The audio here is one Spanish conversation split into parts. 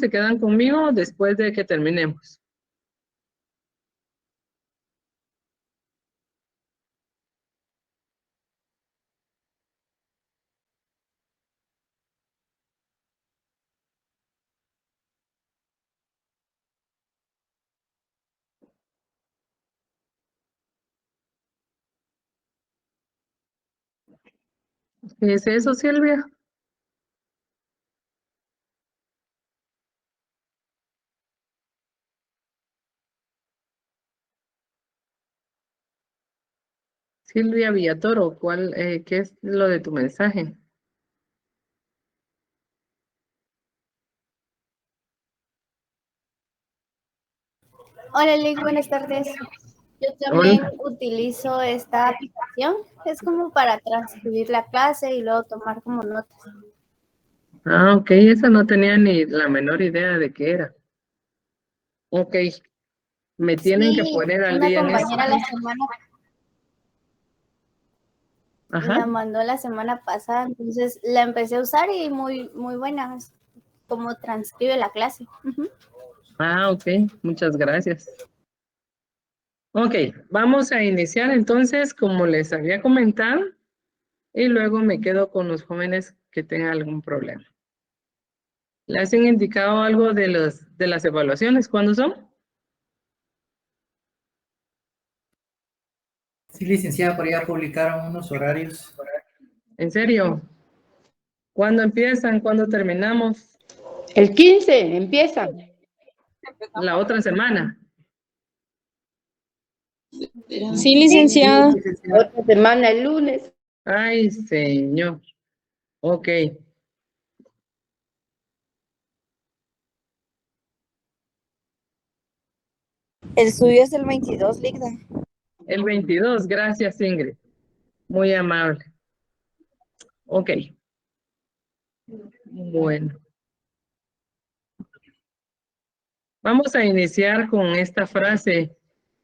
se quedan conmigo después de que terminemos. ¿Qué es eso, Silvia? Silvia Villatoro, ¿qué es lo de tu mensaje? Hola, Lick, buenas tardes. Yo también Hola. utilizo esta aplicación. Es como para transcribir la clase y luego tomar como notas. Ah, ok, esa no tenía ni la menor idea de qué era. Ok, me tienen que Sí, poner al una día en eso. compañera la Ajá. mandó la semana pasada, entonces la empecé a usar y muy, muy buena. Es como transcribe la clase. Ah, ok, muchas gracias. Ok, vamos a iniciar entonces, como les había comentado, y luego me quedo con los jóvenes que tengan algún problema. ¿Les han indicado algo de las evaluaciones? ¿Cuándo son? Sí, licenciada, por ya publicaron unos horarios. ¿En serio? ¿Cuándo empiezan? ¿Cuándo terminamos? El 15 empieza. La otra semana. Sí, licenciada. Otra semana, el lunes. Ay, señor. Ok. El suyo es el 22, Ligda. El 22, gracias, Ingrid. Muy amable. Ok. Bueno. Vamos a iniciar con esta frase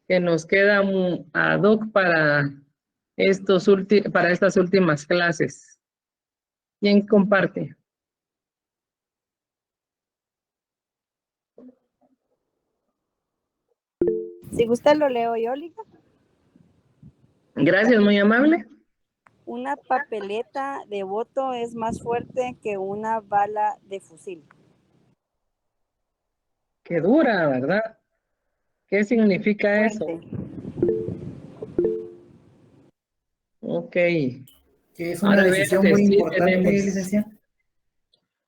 que nos queda ad hoc para estas últimas clases. ¿Quién comparte? Si gusta lo leo yo, Ligda. Gracias, muy amable. Una papeleta de voto es más fuerte que una bala de fusil. Qué dura, ¿verdad? ¿Qué significa eso? Fuerte. Ok. Que es una Ahora veo decisión que muy sí importante, tenemos. licenciada.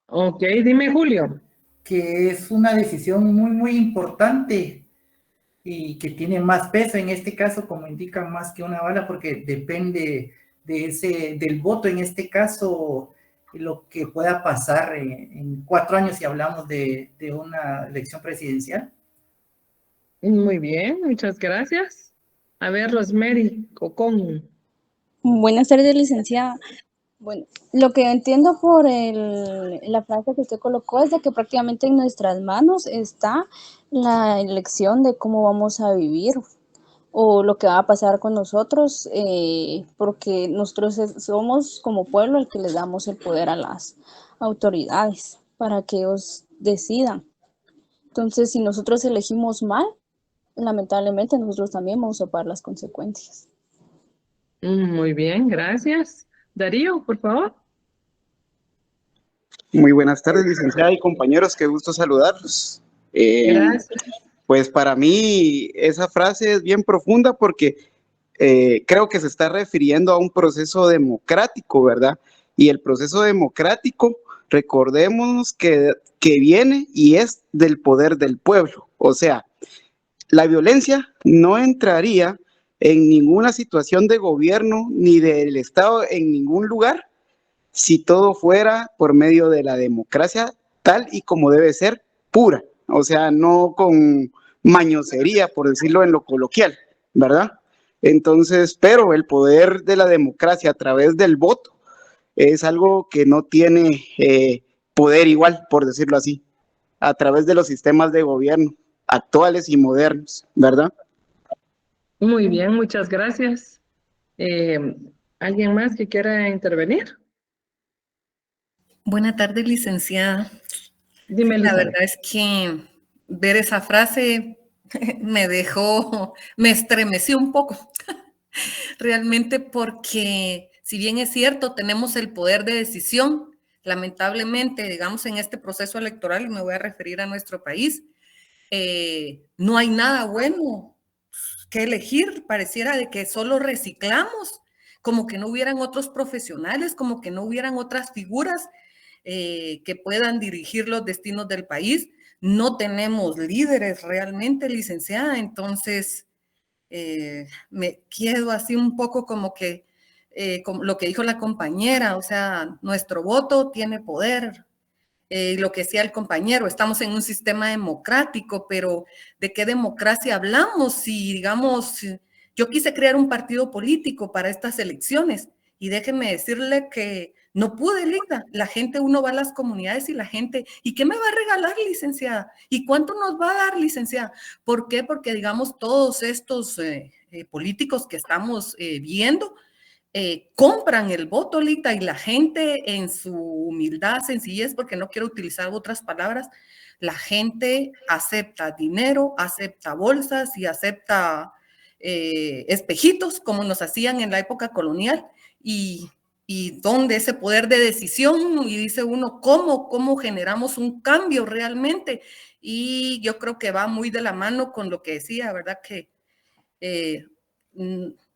Ok, dime, Julio. Que es una decisión muy, muy importante y que tiene más peso en este caso, como indican, más que una bala, porque depende del voto en este caso, lo que pueda pasar en 4 años si hablamos de una elección presidencial. Muy bien, muchas gracias. A ver, Rosemary, Cocón. Buenas tardes, licenciada. Bueno, lo que entiendo por la frase que usted colocó es de que prácticamente en nuestras manos está la elección de cómo vamos a vivir o lo que va a pasar con nosotros, porque nosotros somos como pueblo el que les damos el poder a las autoridades para que ellos decidan. Entonces, si nosotros elegimos mal, lamentablemente nosotros también vamos a pagar las consecuencias. Muy bien, gracias. Darío, por favor. Muy buenas tardes, licenciada y compañeros, qué gusto saludarlos. Gracias. Pues para mí esa frase es bien profunda porque creo que se está refiriendo a un proceso democrático, ¿verdad? Y el proceso democrático, recordemos que viene y es del poder del pueblo. O sea, la violencia no entraría en ninguna situación de gobierno ni del Estado en ningún lugar si todo fuera por medio de la democracia tal y como debe ser, pura, o sea, no con mañosería, por decirlo en lo coloquial, ¿verdad? Entonces, pero el poder de la democracia a través del voto es algo que no tiene poder igual, por decirlo así, a través de los sistemas de gobierno actuales y modernos, ¿verdad? Muy bien, muchas gracias. ¿Alguien más que quiera intervenir? Buenas tardes, licenciada. Dime, La Elizabeth. verdad es que ver esa frase me estremeció un poco, realmente, porque si bien es cierto, tenemos el poder de decisión, lamentablemente, digamos, en este proceso electoral, y me voy a referir a nuestro país, no hay nada bueno que elegir, pareciera de que solo reciclamos, como que no hubieran otros profesionales, como que no hubieran otras figuras que puedan dirigir los destinos del país. No tenemos líderes realmente, licenciada, entonces me quedo así un poco como que, como lo que dijo la compañera, o sea, nuestro voto tiene poder, lo que decía el compañero, estamos en un sistema democrático, pero ¿de qué democracia hablamos? Si, digamos, yo quise crear un partido político para estas elecciones y déjeme decirle que no pude, Linda. La gente, uno va a las comunidades y la gente, ¿y qué me va a regalar, licenciada? ¿Y cuánto nos va a dar, licenciada? ¿Por qué? Porque, digamos, todos estos políticos que estamos viendo, compran el voto, Lita, y la gente en su humildad, sencillez, porque no quiero utilizar otras palabras, la gente acepta dinero, acepta bolsas y acepta espejitos, como nos hacían en la época colonial, y donde ese poder de decisión, y dice uno, ¿cómo generamos un cambio realmente? Y yo creo que va muy de la mano con lo que decía, ¿verdad? Que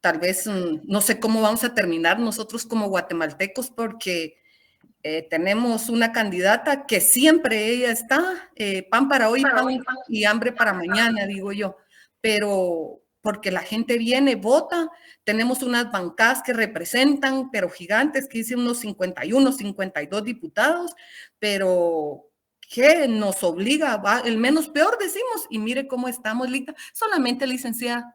tal vez no sé cómo vamos a terminar nosotros como guatemaltecos, porque tenemos una candidata que siempre ella está, pan para hoy, pan y hambre para mañana, digo yo, pero porque la gente viene, vota, tenemos unas bancadas que representan, pero gigantes, que dicen unos 51, 52 diputados, pero que nos obliga, el menos peor decimos, y mire cómo estamos, Lita, solamente licenciada.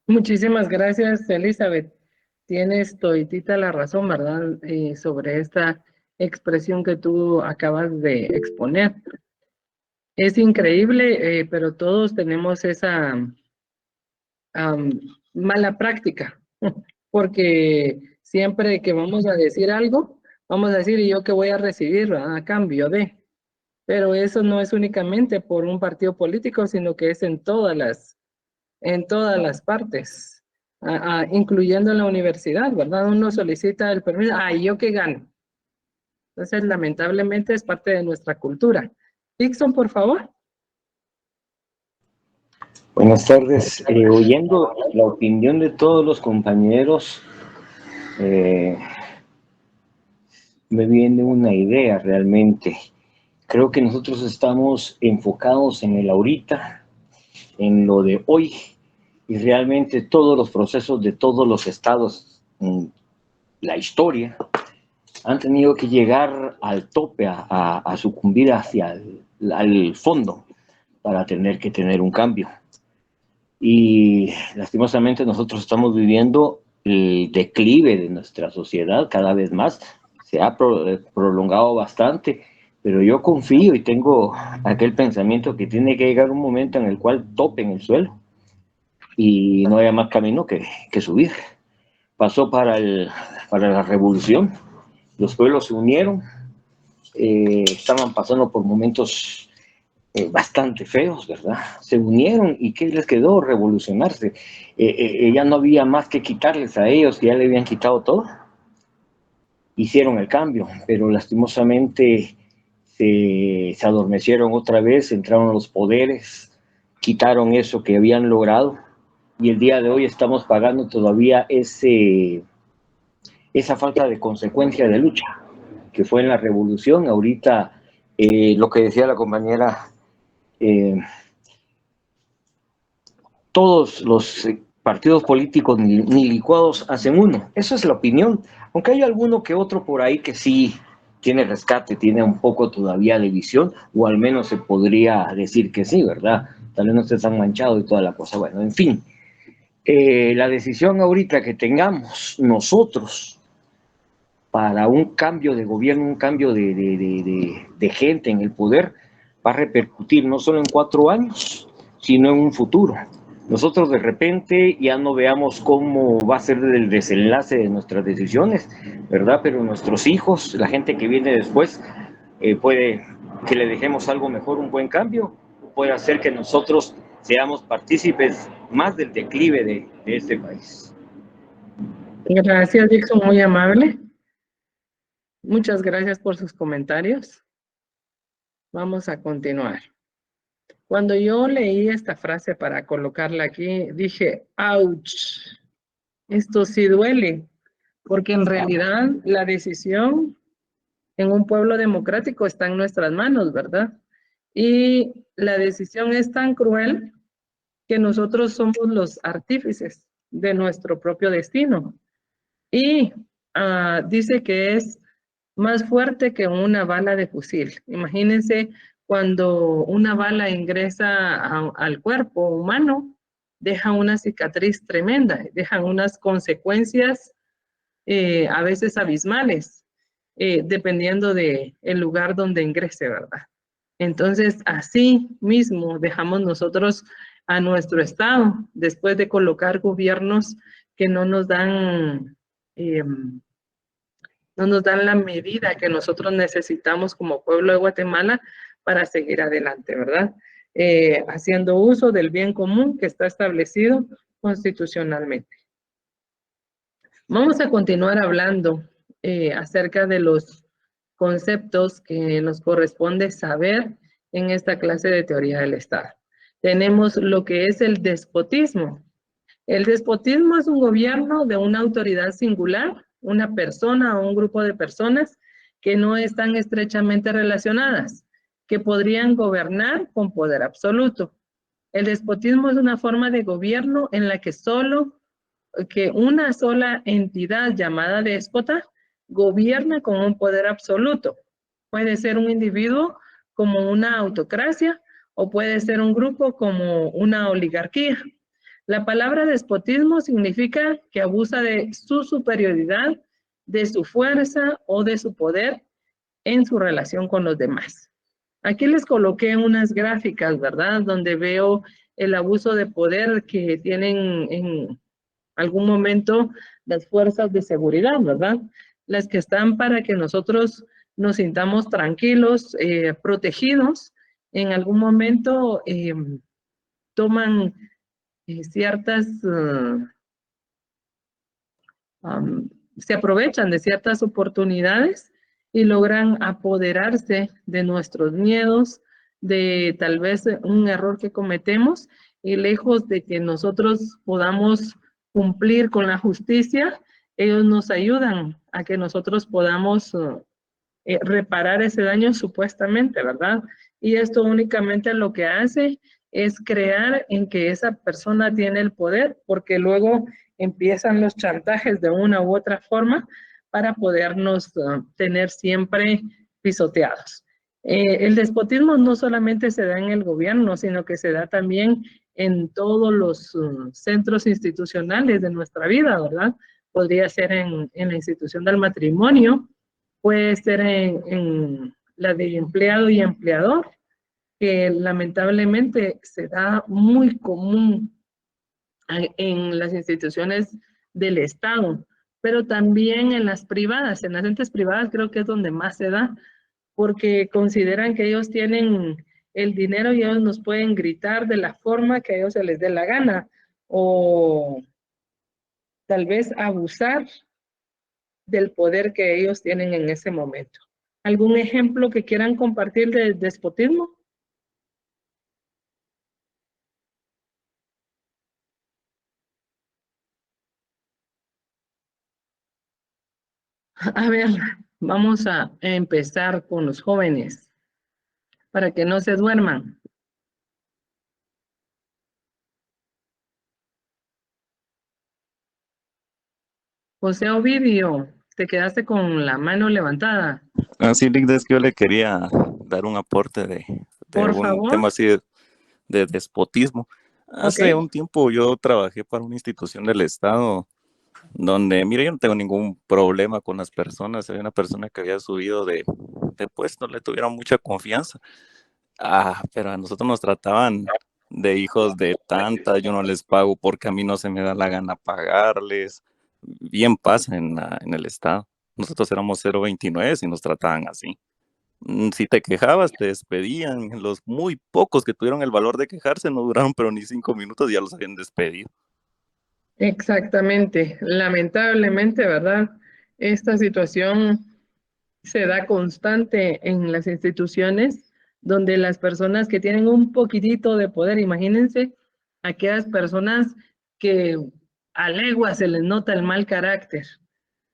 Muchísimas gracias, Elizabeth. Tienes toditita la razón, ¿verdad? Sobre esta expresión que tú acabas de exponer. Es increíble, pero todos tenemos esa mala práctica, porque siempre que vamos a decir algo, vamos a decir, ¿y yo qué voy a recibir, ¿verdad? A cambio de? Pero eso no es únicamente por un partido político, sino que es en todas las partes, incluyendo en la universidad, ¿verdad? Uno solicita el permiso, ¿yo qué gano? Entonces, lamentablemente es parte de nuestra cultura. Dixon, por favor. Buenas tardes. Oyendo la opinión de todos los compañeros, me viene una idea realmente. Creo que nosotros estamos enfocados en el ahorita, en lo de hoy, y realmente todos los procesos de todos los estados en la historia han tenido que llegar al tope, a sucumbir hacia al fondo para tener que tener un cambio. Y lastimosamente nosotros estamos viviendo el declive de nuestra sociedad cada vez más, se ha prolongado bastante, pero yo confío y tengo aquel pensamiento que tiene que llegar un momento en el cual topen el suelo y no haya más camino que subir. Pasó para la revolución, los pueblos se unieron, estaban pasando por momentos bastante feos, ¿verdad? Se unieron y ¿qué les quedó? Revolucionarse. Ya no había más que quitarles a ellos, que ya le habían quitado todo. Hicieron el cambio, pero lastimosamente se adormecieron otra vez, entraron los poderes, quitaron eso que habían logrado y el día de hoy estamos pagando todavía esa falta de consecuencia de lucha que fue en la revolución. Ahorita lo que decía la compañera, todos los partidos políticos ni licuados hacen uno. Eso es la opinión. Aunque hay alguno que otro por ahí que sí tiene rescate, tiene un poco todavía de visión, o al menos se podría decir que sí, ¿verdad? Tal vez no esté tan manchado y toda la cosa. Bueno, en fin, la decisión ahorita que tengamos nosotros para un cambio de gobierno, un cambio de gente en el poder, va a repercutir no solo en 4 años, sino en un futuro. Nosotros de repente ya no veamos cómo va a ser el desenlace de nuestras decisiones, ¿verdad? Pero nuestros hijos, la gente que viene después, puede que le dejemos algo mejor, un buen cambio, puede hacer que nosotros seamos partícipes más del declive de este país. Gracias, Dixon, muy amable. Muchas gracias por sus comentarios. Vamos a continuar. Cuando yo leí esta frase para colocarla aquí, dije, ouch, esto sí duele, porque en realidad la decisión en un pueblo democrático está en nuestras manos, ¿verdad? Y la decisión es tan cruel que nosotros somos los artífices de nuestro propio destino. Y dice que es más fuerte que una bala de fusil. Imagínense cuando una bala ingresa al cuerpo humano, deja una cicatriz tremenda, deja unas consecuencias a veces abismales, dependiendo del lugar donde ingrese, ¿verdad? Entonces, así mismo dejamos nosotros a nuestro Estado, después de colocar gobiernos que no nos dan la medida que nosotros necesitamos como pueblo de Guatemala para seguir adelante, ¿verdad? Haciendo uso del bien común que está establecido constitucionalmente. Vamos a continuar hablando acerca de los conceptos que nos corresponde saber en esta clase de teoría del Estado. Tenemos lo que es el despotismo. El despotismo es un gobierno de una autoridad singular, una persona o un grupo de personas que no están estrechamente relacionadas, que podrían gobernar con poder absoluto. El despotismo es una forma de gobierno en la que una sola entidad llamada déspota gobierna con un poder absoluto. Puede ser un individuo como una autocracia o puede ser un grupo como una oligarquía. La palabra despotismo significa que abusa de su superioridad, de su fuerza o de su poder en su relación con los demás. Aquí les coloqué unas gráficas, ¿verdad? Donde veo el abuso de poder que tienen en algún momento las fuerzas de seguridad, ¿verdad? Las que están para que nosotros nos sintamos tranquilos, protegidos. En algún momento toman se aprovechan de ciertas oportunidades y logran apoderarse de nuestros miedos, de tal vez un error que cometemos, y lejos de que nosotros podamos cumplir con la justicia, ellos nos ayudan a que nosotros podamos reparar ese daño supuestamente, ¿verdad? Y esto únicamente lo que hace es crear en que esa persona tiene el poder, porque luego empiezan los chantajes de una u otra forma para podernos tener siempre pisoteados. El despotismo no solamente se da en el gobierno, sino que se da también en todos los centros institucionales de nuestra vida, ¿verdad? Podría ser en la institución del matrimonio, puede ser en la de empleado y empleador, que lamentablemente se da muy común en las instituciones del Estado, pero también en las privadas, en las entes privadas creo que es donde más se da, porque consideran que ellos tienen el dinero y ellos nos pueden gritar de la forma que a ellos se les dé la gana, o tal vez abusar del poder que ellos tienen en ese momento. ¿Algún ejemplo que quieran compartir de despotismo? A ver, vamos a empezar con los jóvenes para que no se duerman. José Ovidio, te quedaste con la mano levantada. Sí, Lick, es que yo le quería dar un aporte de Por un favor. tema así de despotismo. Hace un tiempo yo trabajé para una institución del Estado donde, mire, yo no tengo ningún problema con las personas. Había una persona que había subido de puesto, le tuvieron mucha confianza. Pero a nosotros nos trataban de hijos de tanta, yo no les pago porque a mí no se me da la gana pagarles. Bien pasa en el Estado. Nosotros éramos 029 y nos trataban así. Si te quejabas, te despedían. Los muy pocos que tuvieron el valor de quejarse no duraron pero ni 5 minutos y ya los habían despedido. Exactamente. Lamentablemente, ¿verdad? Esta situación se da constante en las instituciones donde las personas que tienen un poquitito de poder, imagínense, aquellas personas que a legua se les nota el mal carácter,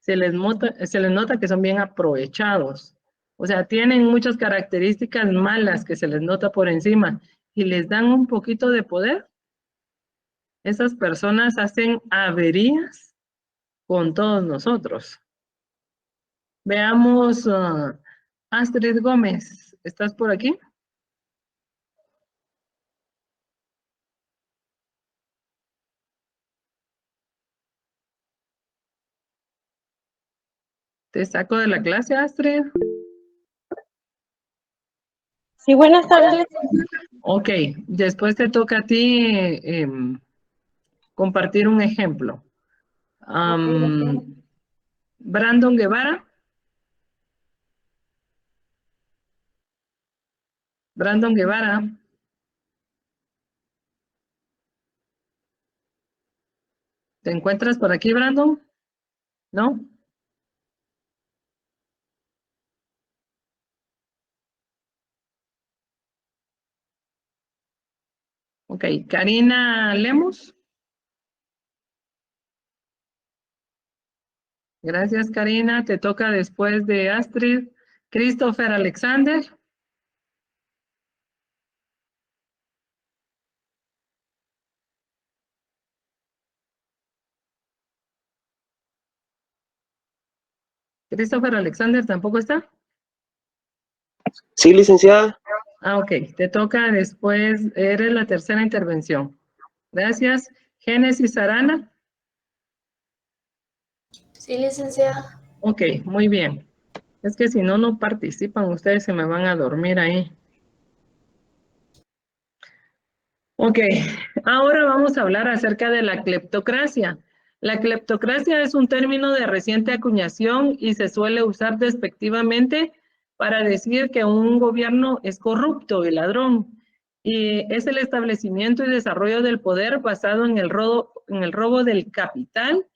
se les nota que son bien aprovechados, o sea, tienen muchas características malas que se les nota por encima y les dan un poquito de poder. Esas personas hacen averías con todos nosotros. Veamos, Astrid Gómez, ¿estás por aquí? ¿Te saco de la clase, Astrid? Sí, buenas tardes. Ok, después te toca a ti compartir un ejemplo. Brandon Guevara. Brandon Guevara. ¿Te encuentras por aquí, Brandon? ¿No? Ok, Karina Lemos. Gracias, Karina. Te toca después de Astrid. Christopher Alexander. Christopher Alexander tampoco está. Sí, licenciada. Ah, ok. Te toca después, eres la tercera intervención. Gracias. Génesis Arana. Sí, licenciada. Ok, muy bien. Es que si no, no participan, ustedes se me van a dormir ahí. Ok, ahora vamos a hablar acerca de la cleptocracia. La cleptocracia es un término de reciente acuñación y se suele usar despectivamente para decir que un gobierno es corrupto y ladrón. Y es el establecimiento y desarrollo del poder basado en el robo del capital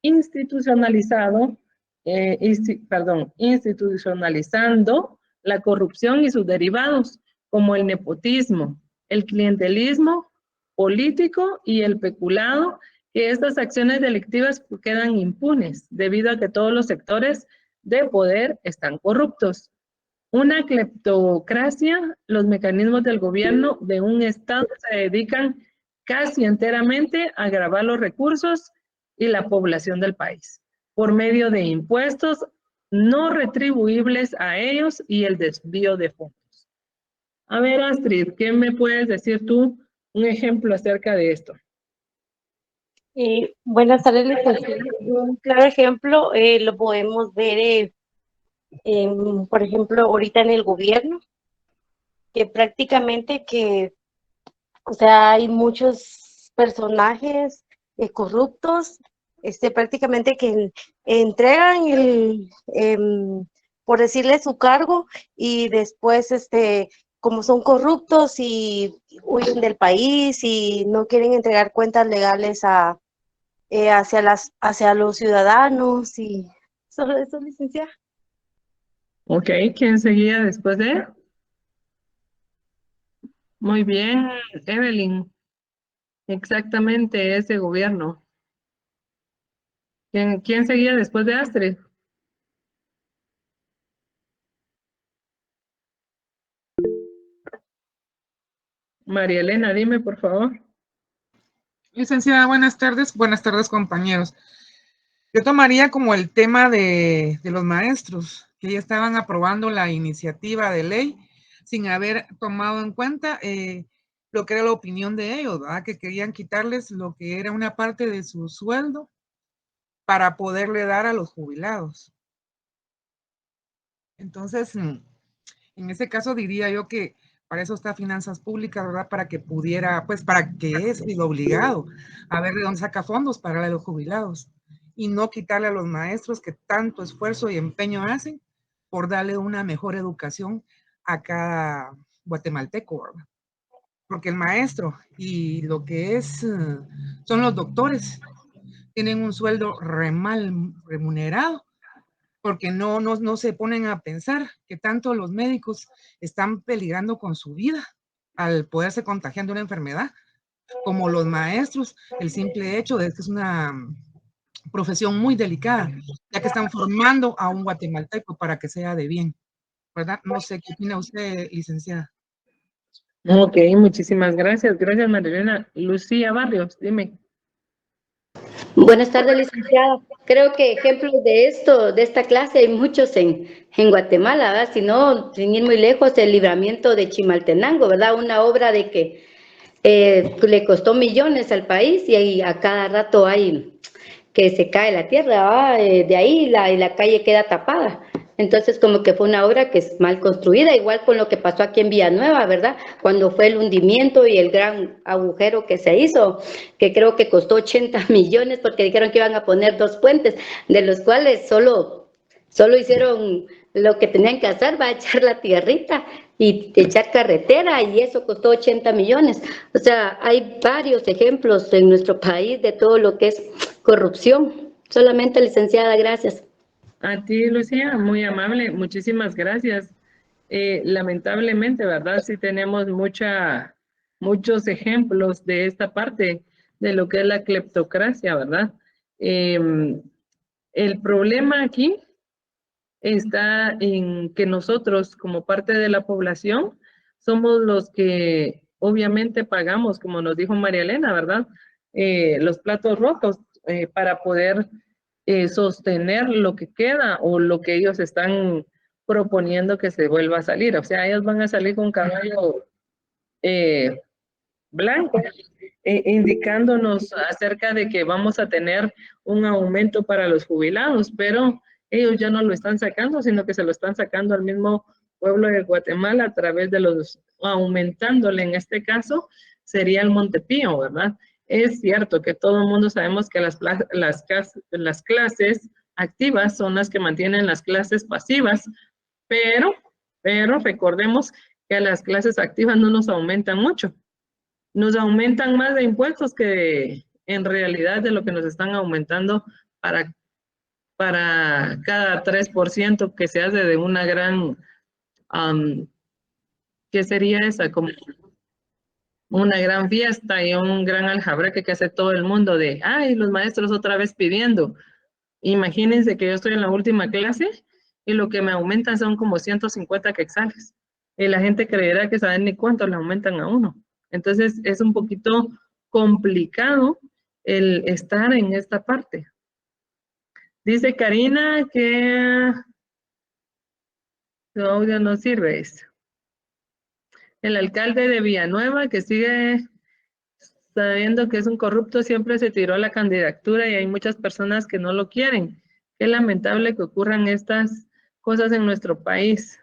institucionalizado, institucionalizando la corrupción y sus derivados, como el nepotismo, el clientelismo político y el peculado, que estas acciones delictivas quedan impunes debido a que todos los sectores de poder están corruptos. Una cleptocracia, los mecanismos del gobierno de un Estado se dedican casi enteramente a grabar los recursos y la población del país por medio de impuestos no retribuibles a ellos y el desvío de fondos. A ver, Astrid, ¿qué me puedes decir tú? Un ejemplo acerca de esto. Buenas tardes, licenciada. Un claro ejemplo lo podemos ver, por ejemplo, ahorita en el gobierno, que prácticamente o sea, hay muchos personajes corruptos, prácticamente que entregan por decirle su cargo y después, como son corruptos y huyen del país y no quieren entregar cuentas legales hacia los ciudadanos y solo eso, licenciada. Ok, ¿quién seguía después de él? Muy bien, Evelyn. Exactamente ese gobierno. ¿Quién seguía después de Astrid? María Elena, dime por favor. Licenciada, buenas tardes compañeros. Yo tomaría como el tema de los maestros, que ya estaban aprobando la iniciativa de ley sin haber tomado en cuenta lo que era la opinión de ellos, ¿verdad? Que querían quitarles lo que era una parte de su sueldo para poderle dar a los jubilados. Entonces, en ese caso diría yo que para eso está Finanzas Públicas, ¿verdad? Para que pudiera, pues para que es obligado a ver de dónde saca fondos para darle a los jubilados y no quitarle a los maestros que tanto esfuerzo y empeño hacen por darle una mejor educación a cada guatemalteco, ¿verdad? Porque el maestro y lo que son los doctores tienen un sueldo mal remunerado, porque no se ponen a pensar que tanto los médicos están peligrando con su vida al poderse contagiar de una enfermedad, como los maestros, el simple hecho de que es una profesión muy delicada, ya que están formando a un guatemalteco para que sea de bien, ¿verdad? No sé, ¿qué opina usted, licenciada? Ok, muchísimas gracias. Gracias, Marilena. Lucía Barrios, dime. Buenas tardes, licenciada. Creo que ejemplos de esto, de esta clase, hay muchos en Guatemala, ¿verdad? Si no, sin ir muy lejos, el libramiento de Chimaltenango, ¿verdad? Una obra de que le costó millones al país y ahí a cada rato hay que se cae la tierra, de ahí la calle queda tapada. Entonces, como que fue una obra que es mal construida, igual con lo que pasó aquí en Villanueva, ¿verdad? Cuando fue el hundimiento y el gran agujero que se hizo, que creo que costó 80 millones porque dijeron que iban a poner 2 puentes, de los cuales solo hicieron lo que tenían que hacer, va a echar la tierrita y echar carretera, y eso costó 80 millones. O sea, hay varios ejemplos en nuestro país de todo lo que es corrupción. Solamente, licenciada, gracias. A ti, Lucía, muy amable, muchísimas gracias. Lamentablemente, ¿verdad? Sí tenemos muchos ejemplos de esta parte de lo que es la cleptocracia, ¿verdad? El problema aquí está en que nosotros, como parte de la población, somos los que obviamente pagamos, como nos dijo María Elena, ¿verdad? Los platos rotos para poder sostener lo que queda o lo que ellos están proponiendo que se vuelva a salir. O sea, ellos van a salir con caballo blanco, indicándonos acerca de que vamos a tener un aumento para los jubilados, pero ellos ya no lo están sacando, sino que se lo están sacando al mismo pueblo de Guatemala a través de aumentándole en este caso, sería el Montepío, ¿verdad? Es cierto que todo el mundo sabemos que las clases activas son las que mantienen las clases pasivas, pero recordemos que a las clases activas no nos aumentan mucho. Nos aumentan más de impuestos que en realidad de lo que nos están aumentando para cada 3% que se hace de una gran, ¿qué sería esa? Como una gran fiesta y un gran aljabraque que hace todo el mundo de, ay, los maestros otra vez pidiendo. Imagínense que yo estoy en la última clase y lo que me aumentan son como 150 quetzales. Y la gente creerá que saben ni cuánto le aumentan a uno. Entonces es un poquito complicado el estar en esta parte. Dice Karina que su audio no sirve. El alcalde de Villanueva, que sigue sabiendo que es un corrupto, siempre se tiró la candidatura y hay muchas personas que no lo quieren. Qué lamentable que ocurran estas cosas en nuestro país.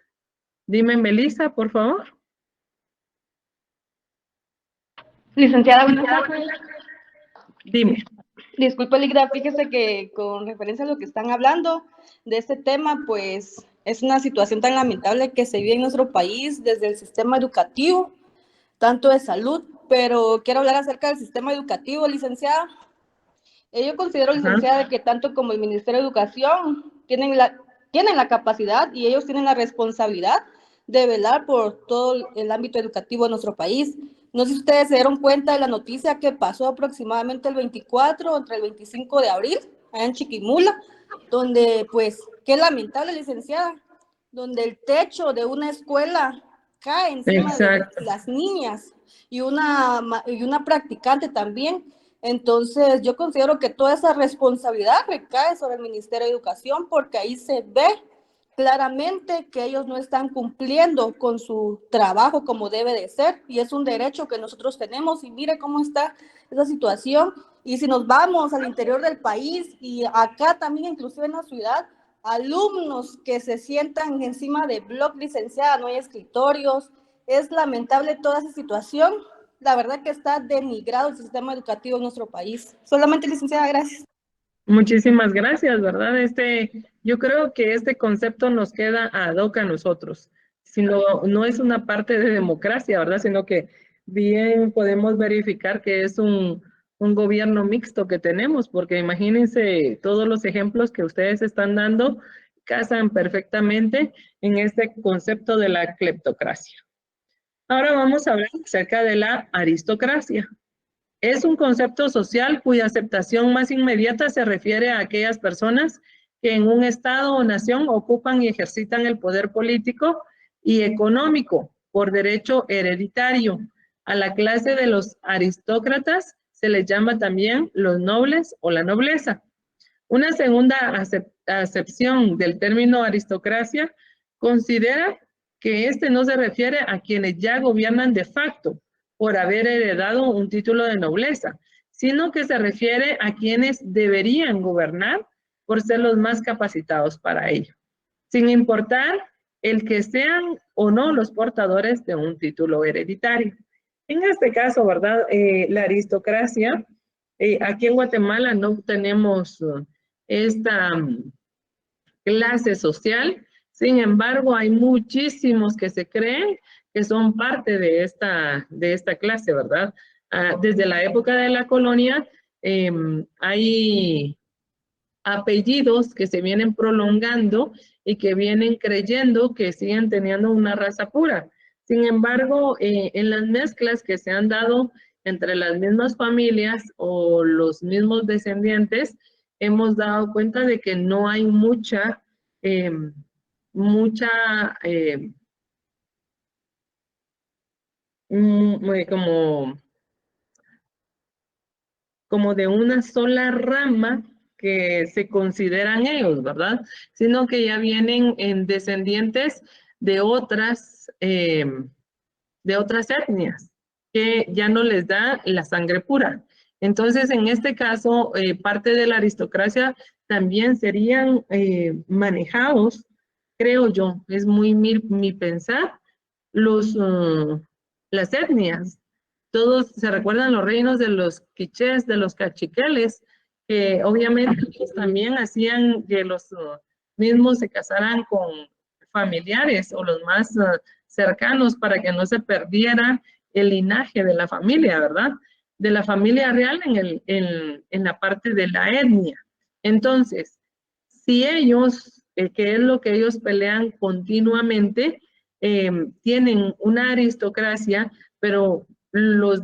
Dime, Melissa, por favor. Licenciada, buenas tardes. Dime. Disculpe, Ligra, fíjese que con referencia a lo que están hablando de este tema, pues es una situación tan lamentable que se vive en nuestro país desde el sistema educativo, tanto de salud, pero quiero hablar acerca del sistema educativo, licenciada. Yo considero, licenciada, que tanto como el Ministerio de Educación tienen la capacidad y ellos tienen la responsabilidad de velar por todo el ámbito educativo de nuestro país. No sé si ustedes se dieron cuenta de la noticia que pasó aproximadamente el 24, entre el 25 de abril, allá en Chiquimula, donde, pues, qué lamentable, licenciada, donde el techo de una escuela cae encima de las niñas y una practicante también. Entonces, yo considero que toda esa responsabilidad recae sobre el Ministerio de Educación, porque ahí se ve claramente que ellos no están cumpliendo con su trabajo como debe de ser, y es un derecho que nosotros tenemos, y mire cómo está esa situación. Y si nos vamos al interior del país y acá también, inclusive en la ciudad, alumnos que se sientan encima de bloc, licenciada, no hay escritorios. Es lamentable toda esa situación. La verdad que está denigrado el sistema educativo en nuestro país. Solamente, licenciada, gracias. Muchísimas gracias, ¿verdad? Yo creo que este concepto nos queda ad hoc a nosotros, sino no es una parte de democracia, ¿verdad? Sino que bien podemos verificar que es un gobierno mixto que tenemos, porque imagínense todos los ejemplos que ustedes están dando casan perfectamente en este concepto de la cleptocracia. Ahora vamos a hablar acerca de la aristocracia. Es un concepto social cuya aceptación más inmediata se refiere a aquellas personas que en un estado o nación ocupan y ejercitan el poder político y económico por derecho hereditario. A la clase de los aristócratas se les llama también los nobles o la nobleza. Una segunda acepción del término aristocracia considera que este no se refiere a quienes ya gobiernan de facto por haber heredado un título de nobleza, sino que se refiere a quienes deberían gobernar por ser los más capacitados para ello, sin importar el que sean o no los portadores de un título hereditario. En este caso, ¿verdad? La aristocracia, aquí en Guatemala no tenemos esta clase social, sin embargo, hay muchísimos que se creen que son parte de esta clase, ¿verdad? Desde la época de la colonia hay apellidos que se vienen prolongando y que vienen creyendo que siguen teniendo una raza pura. Sin embargo, en las mezclas que se han dado entre las mismas familias o los mismos descendientes, hemos dado cuenta de que no hay como de una sola rama que se consideran ellos, ¿verdad? Sino que ya vienen en descendientes de otras etnias, que ya no les da la sangre pura. Entonces, en este caso, parte de la aristocracia también serían manejados, creo yo, es muy mi pensar, las etnias. Todos se recuerdan los reinos de los quichés, de los cachiqueles, que obviamente ellos también hacían que los mismos se casaran con familiares o los más cercanos para que no se perdiera el linaje de la familia, ¿verdad? De la familia real en la parte de la etnia. Entonces, si ellos, que es lo que ellos pelean continuamente, tienen una aristocracia, pero los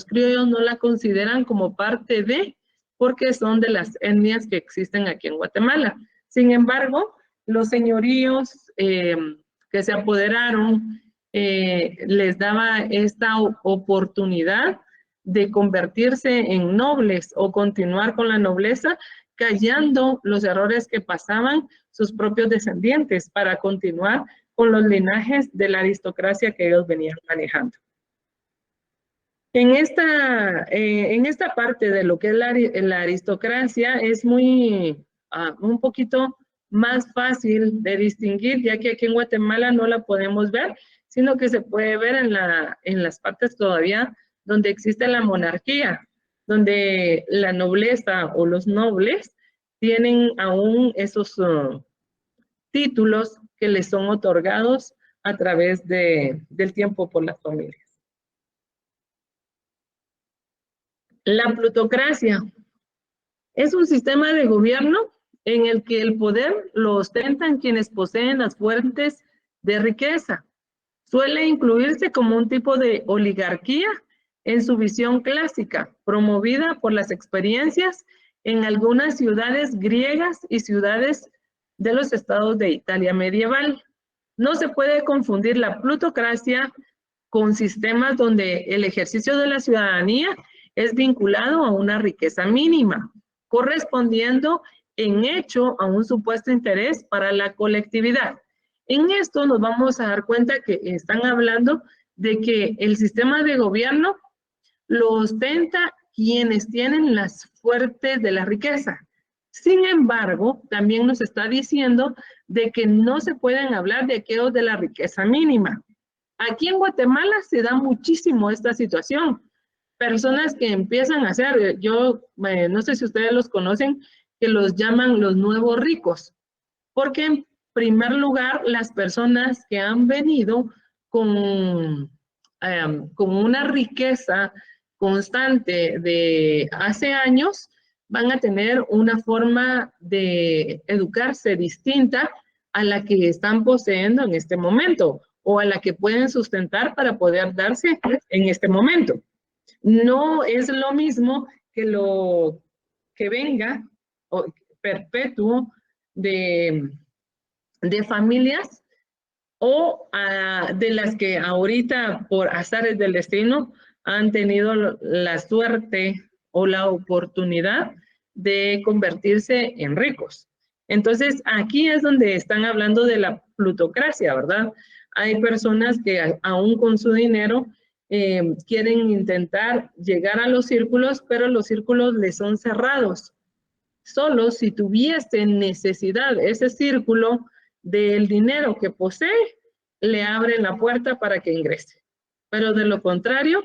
criollos no la consideran como parte de, porque son de las etnias que existen aquí en Guatemala. Sin embargo, los señoríos que se apoderaron les daba esta oportunidad de convertirse en nobles o continuar con la nobleza, callando los errores que pasaban sus propios descendientes para continuar con los linajes de la aristocracia que ellos venían manejando. En esta parte de lo que es la aristocracia es un poquito más fácil de distinguir, ya que aquí en Guatemala no la podemos ver, sino que se puede ver en las partes todavía donde existe la monarquía, donde la nobleza o los nobles tienen aún esos títulos que les son otorgados a través del tiempo por las familias. La plutocracia es un sistema de gobierno en el que el poder lo ostentan quienes poseen las fuentes de riqueza. Suele incluirse como un tipo de oligarquía en su visión clásica, promovida por las experiencias en algunas ciudades griegas y ciudades de los estados de Italia medieval. No se puede confundir la plutocracia con sistemas donde el ejercicio de la ciudadanía es vinculado a una riqueza mínima, correspondiendo en hecho a un supuesto interés para la colectividad. En esto nos vamos a dar cuenta que están hablando de que el sistema de gobierno lo ostenta quienes tienen las fuertes de la riqueza. Sin embargo, también nos está diciendo de que no se pueden hablar de aquellos de la riqueza mínima. Aquí en Guatemala se da muchísimo esta situación. personas que empiezan a hacer, yo no sé si ustedes los conocen, que los llaman los nuevos ricos, porque en primer lugar, las personas que han venido con una riqueza constante de hace años, van a tener una forma de educarse distinta a la que están poseyendo en este momento o a la que pueden sustentar para poder darse en este momento. No es lo mismo que lo que venga o perpetuo de familias o de las que ahorita por azares del destino han tenido la suerte o la oportunidad de convertirse en ricos. Entonces, aquí es donde están hablando de la plutocracia, ¿verdad? Hay personas que aún con su dinero quieren intentar llegar a los círculos, pero los círculos les son cerrados. Solo si tuviese necesidad ese círculo del dinero que posee, le abren la puerta para que ingrese. Pero de lo contrario,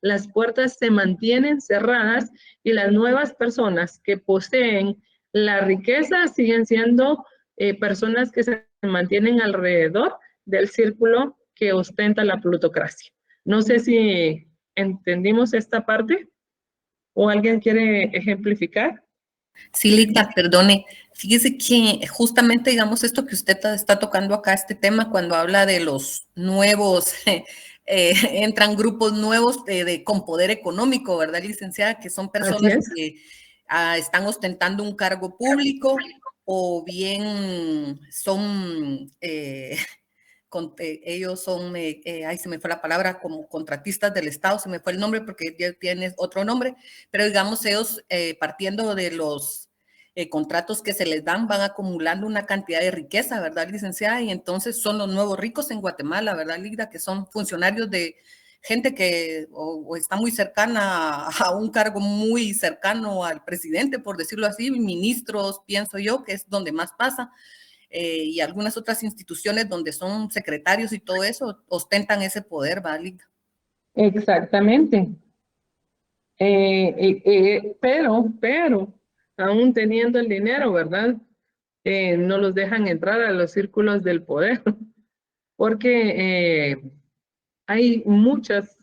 las puertas se mantienen cerradas y las nuevas personas que poseen la riqueza siguen siendo personas que se mantienen alrededor del círculo que ostenta la plutocracia. No sé si entendimos esta parte o alguien quiere ejemplificar. Sí, Lita, perdone. Fíjese que justamente, digamos, esto que usted está tocando acá, este tema, cuando habla de los nuevos, entran grupos nuevos con poder económico, ¿verdad, licenciada? Que son personas que están ostentando un cargo público o bien son... ellos son, ay, se me fue la palabra, como contratistas del Estado, se me fue el nombre porque ya tiene otro nombre, pero digamos ellos partiendo de los contratos que se les dan, van acumulando una cantidad de riqueza, ¿verdad, licenciada? Y entonces son los nuevos ricos en Guatemala, ¿verdad, Lida? Que son funcionarios de gente que o está muy cercana a un cargo muy cercano al presidente, por decirlo así, ministros, pienso yo, que es donde más pasa. Y algunas otras instituciones donde son secretarios y todo eso ostentan ese poder, ¿vale? Exactamente. Pero, aún teniendo el dinero, ¿verdad? No los dejan entrar a los círculos del poder, porque hay muchas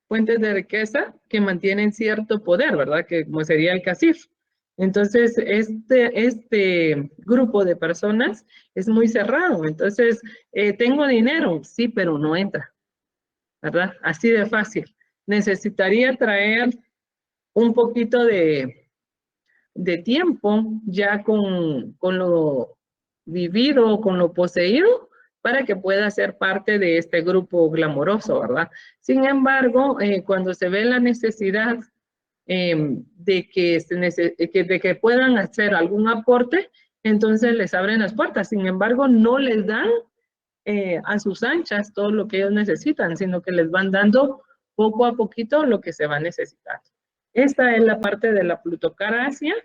fuentes de riqueza que mantienen cierto poder, ¿verdad? Que como sería el CACIF. Entonces, este grupo de personas es muy cerrado. Entonces, tengo dinero, sí, pero no entra, ¿verdad? Así de fácil. Necesitaría traer un poquito de tiempo ya con lo vivido, con lo poseído, para que pueda ser parte de este grupo glamoroso, ¿verdad? Sin embargo, cuando se ve la necesidad de que puedan hacer algún aporte, entonces les abren las puertas. Sin embargo, no les dan a sus anchas todo lo que ellos necesitan, sino que les van dando poco a poquito lo que se va necesitando. Esta es la parte de la plutocracia,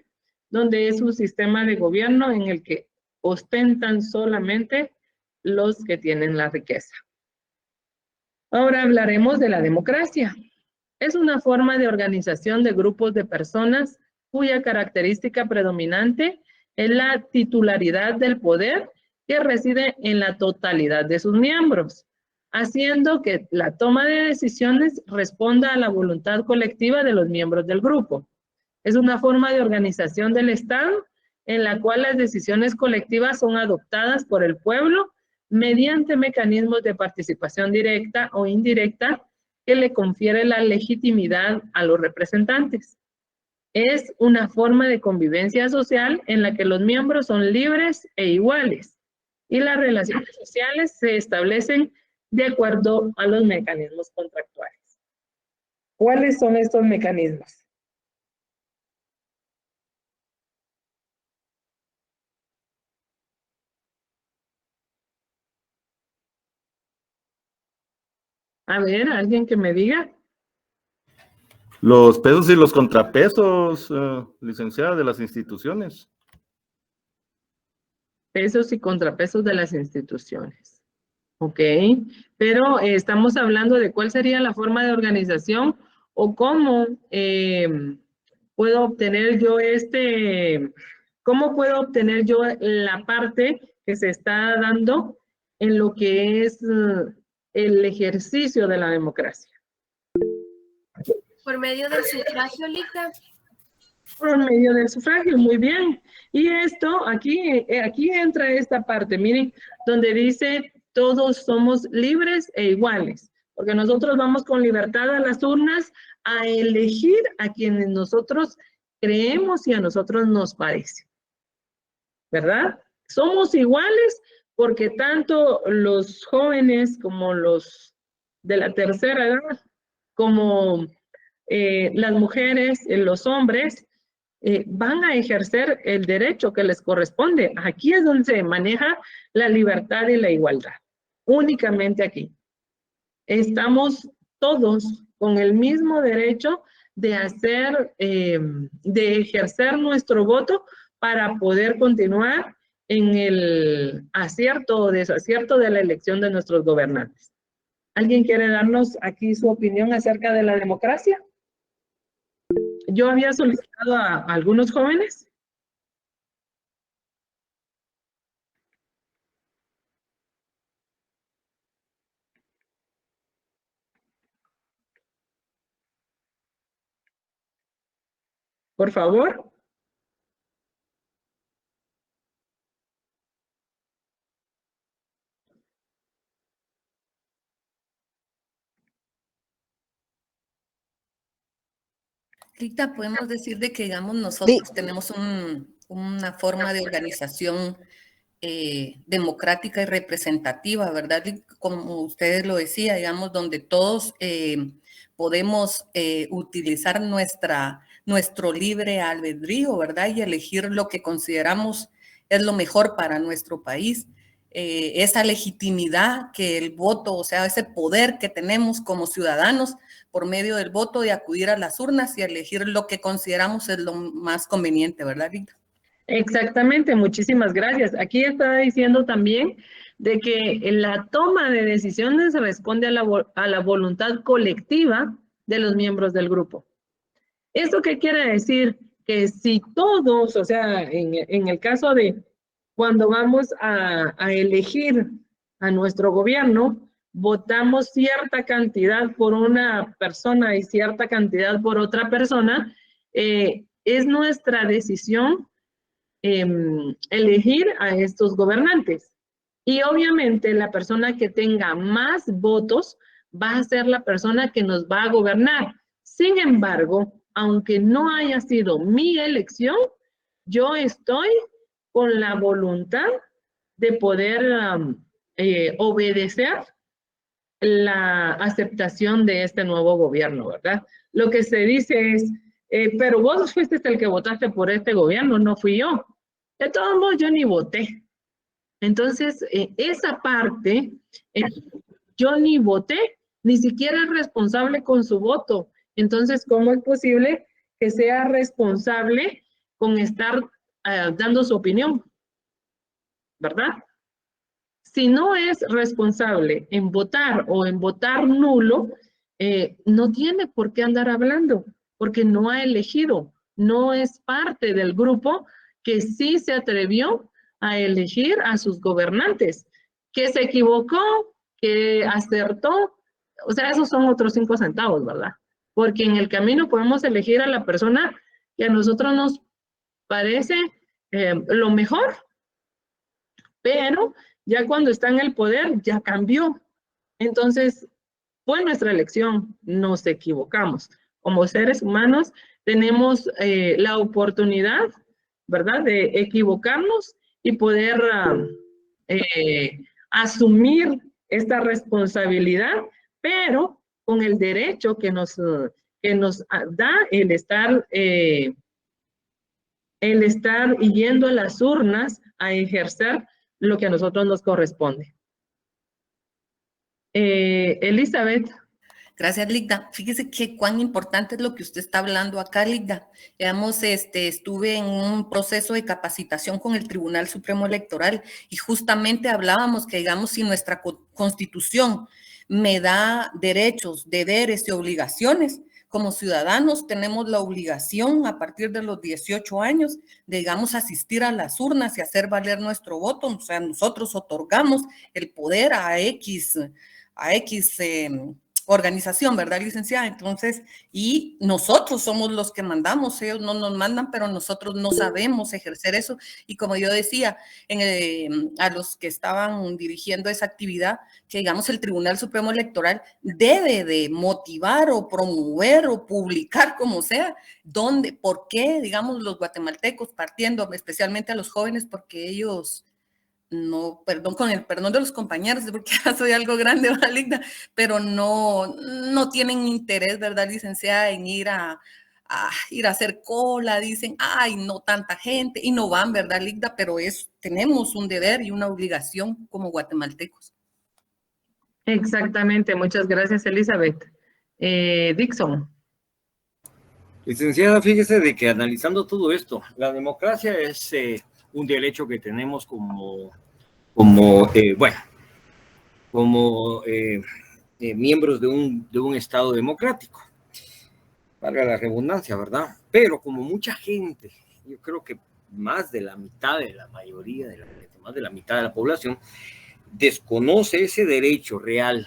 donde es un sistema de gobierno en el que ostentan solamente los que tienen la riqueza. Ahora hablaremos de la democracia. Es una forma de organización de grupos de personas cuya característica predominante es la titularidad del poder que reside en la totalidad de sus miembros, haciendo que la toma de decisiones responda a la voluntad colectiva de los miembros del grupo. Es una forma de organización del Estado en la cual las decisiones colectivas son adoptadas por el pueblo mediante mecanismos de participación directa o indirecta que le confiere la legitimidad a los representantes. Es una forma de convivencia social en la que los miembros son libres e iguales y las relaciones sociales se establecen de acuerdo a los mecanismos contractuales. ¿Cuáles son estos mecanismos? A ver, alguien que me diga. Los pesos y los contrapesos, licenciada, de las instituciones. Pesos y contrapesos de las instituciones. Ok, pero estamos hablando de cuál sería la forma de organización o cómo puedo obtener yo cómo puedo obtener yo la parte que se está dando en lo que es el ejercicio de la democracia. Por medio del sufragio, Ligda. Por medio del sufragio, muy bien. Y esto, aquí entra esta parte, miren, donde dice todos somos libres e iguales, porque nosotros vamos con libertad a las urnas a elegir a quienes nosotros creemos y a nosotros nos parece, ¿verdad? Somos iguales porque tanto los jóvenes como los de la tercera edad, como las mujeres, los hombres, van a ejercer el derecho que les corresponde. Aquí es donde se maneja la libertad y la igualdad. Únicamente aquí. Estamos todos con el mismo derecho de ejercer nuestro voto para poder continuar en el acierto o desacierto de la elección de nuestros gobernantes. ¿Alguien quiere darnos aquí su opinión acerca de la democracia? Yo había solicitado a algunos jóvenes. Por favor. Rita, podemos decir de que, digamos, nosotros tenemos una forma de organización democrática y representativa, ¿verdad? Y como ustedes lo decían, digamos, donde todos podemos utilizar nuestro libre albedrío, ¿verdad? Y elegir lo que consideramos es lo mejor para nuestro país. Esa legitimidad que el voto, o sea, ese poder que tenemos como ciudadanos por medio del voto de acudir a las urnas y elegir lo que consideramos es lo más conveniente, ¿verdad, Rita? Exactamente, muchísimas gracias. Aquí está diciendo también de que la toma de decisiones responde a la voluntad colectiva de los miembros del grupo. ¿Esto qué quiere decir? Que si todos, o sea, en el caso de cuando vamos a elegir a nuestro gobierno, votamos cierta cantidad por una persona y cierta cantidad por otra persona, es nuestra decisión elegir a estos gobernantes. Y obviamente la persona que tenga más votos va a ser la persona que nos va a gobernar. Sin embargo, aunque no haya sido mi elección, yo estoy con la voluntad de poder obedecer la aceptación de este nuevo gobierno, ¿verdad? Lo que se dice es, pero vos fuiste el que votaste por este gobierno, no fui yo. De todos modos, yo ni voté. Entonces, esa parte, yo ni voté, ni siquiera es responsable con su voto. Entonces, ¿cómo es posible que sea responsable con estar dando su opinión? ¿Verdad? Si no es responsable en votar o en votar nulo, no tiene por qué andar hablando, porque no ha elegido, no es parte del grupo que sí se atrevió a elegir a sus gobernantes, que se equivocó, que acertó, o sea, esos son otros 5 centavos, ¿verdad? Porque en el camino podemos elegir a la persona que a nosotros nos parece lo mejor, pero ya cuando está en el poder, ya cambió. Entonces, fue nuestra elección, nos equivocamos. Como seres humanos, tenemos la oportunidad, ¿verdad?, de equivocarnos y poder asumir esta responsabilidad, pero con el derecho que nos da el estar yendo a las urnas a ejercer lo que a nosotros nos corresponde. Elizabeth. Gracias, Ligda. Fíjese que cuán importante es lo que usted está hablando acá, Ligda. Digamos, estuve en un proceso de capacitación con el Tribunal Supremo Electoral y justamente hablábamos que, digamos, si nuestra Constitución me da derechos, deberes y obligaciones, como ciudadanos tenemos la obligación a partir de los 18 años de, digamos, asistir a las urnas y hacer valer nuestro voto. O sea, nosotros otorgamos el poder a X organización, ¿verdad, licenciada? Entonces, y nosotros somos los que mandamos, ellos no nos mandan, pero nosotros no sabemos ejercer eso. Y como yo decía, a los que estaban dirigiendo esa actividad, que digamos el Tribunal Supremo Electoral debe de motivar o promover o publicar, como sea, dónde, por qué, digamos, los guatemaltecos, partiendo especialmente a los jóvenes, porque ellos... No, perdón, con el perdón de los compañeros, porque ya soy algo grande, maligna, pero no tienen interés, ¿verdad, licenciada, en ir a hacer cola? Dicen, ay, no tanta gente, y no van, ¿verdad, Ligda? Pero tenemos un deber y una obligación como guatemaltecos. Exactamente, muchas gracias, Elizabeth. Dixon. Licenciada, fíjese de que analizando todo esto, la democracia es un derecho que tenemos como miembros de un Estado democrático, valga la redundancia, ¿verdad? Pero como mucha gente, yo creo que más de la mitad de la mayoría, más de la mitad de la población, desconoce ese derecho real.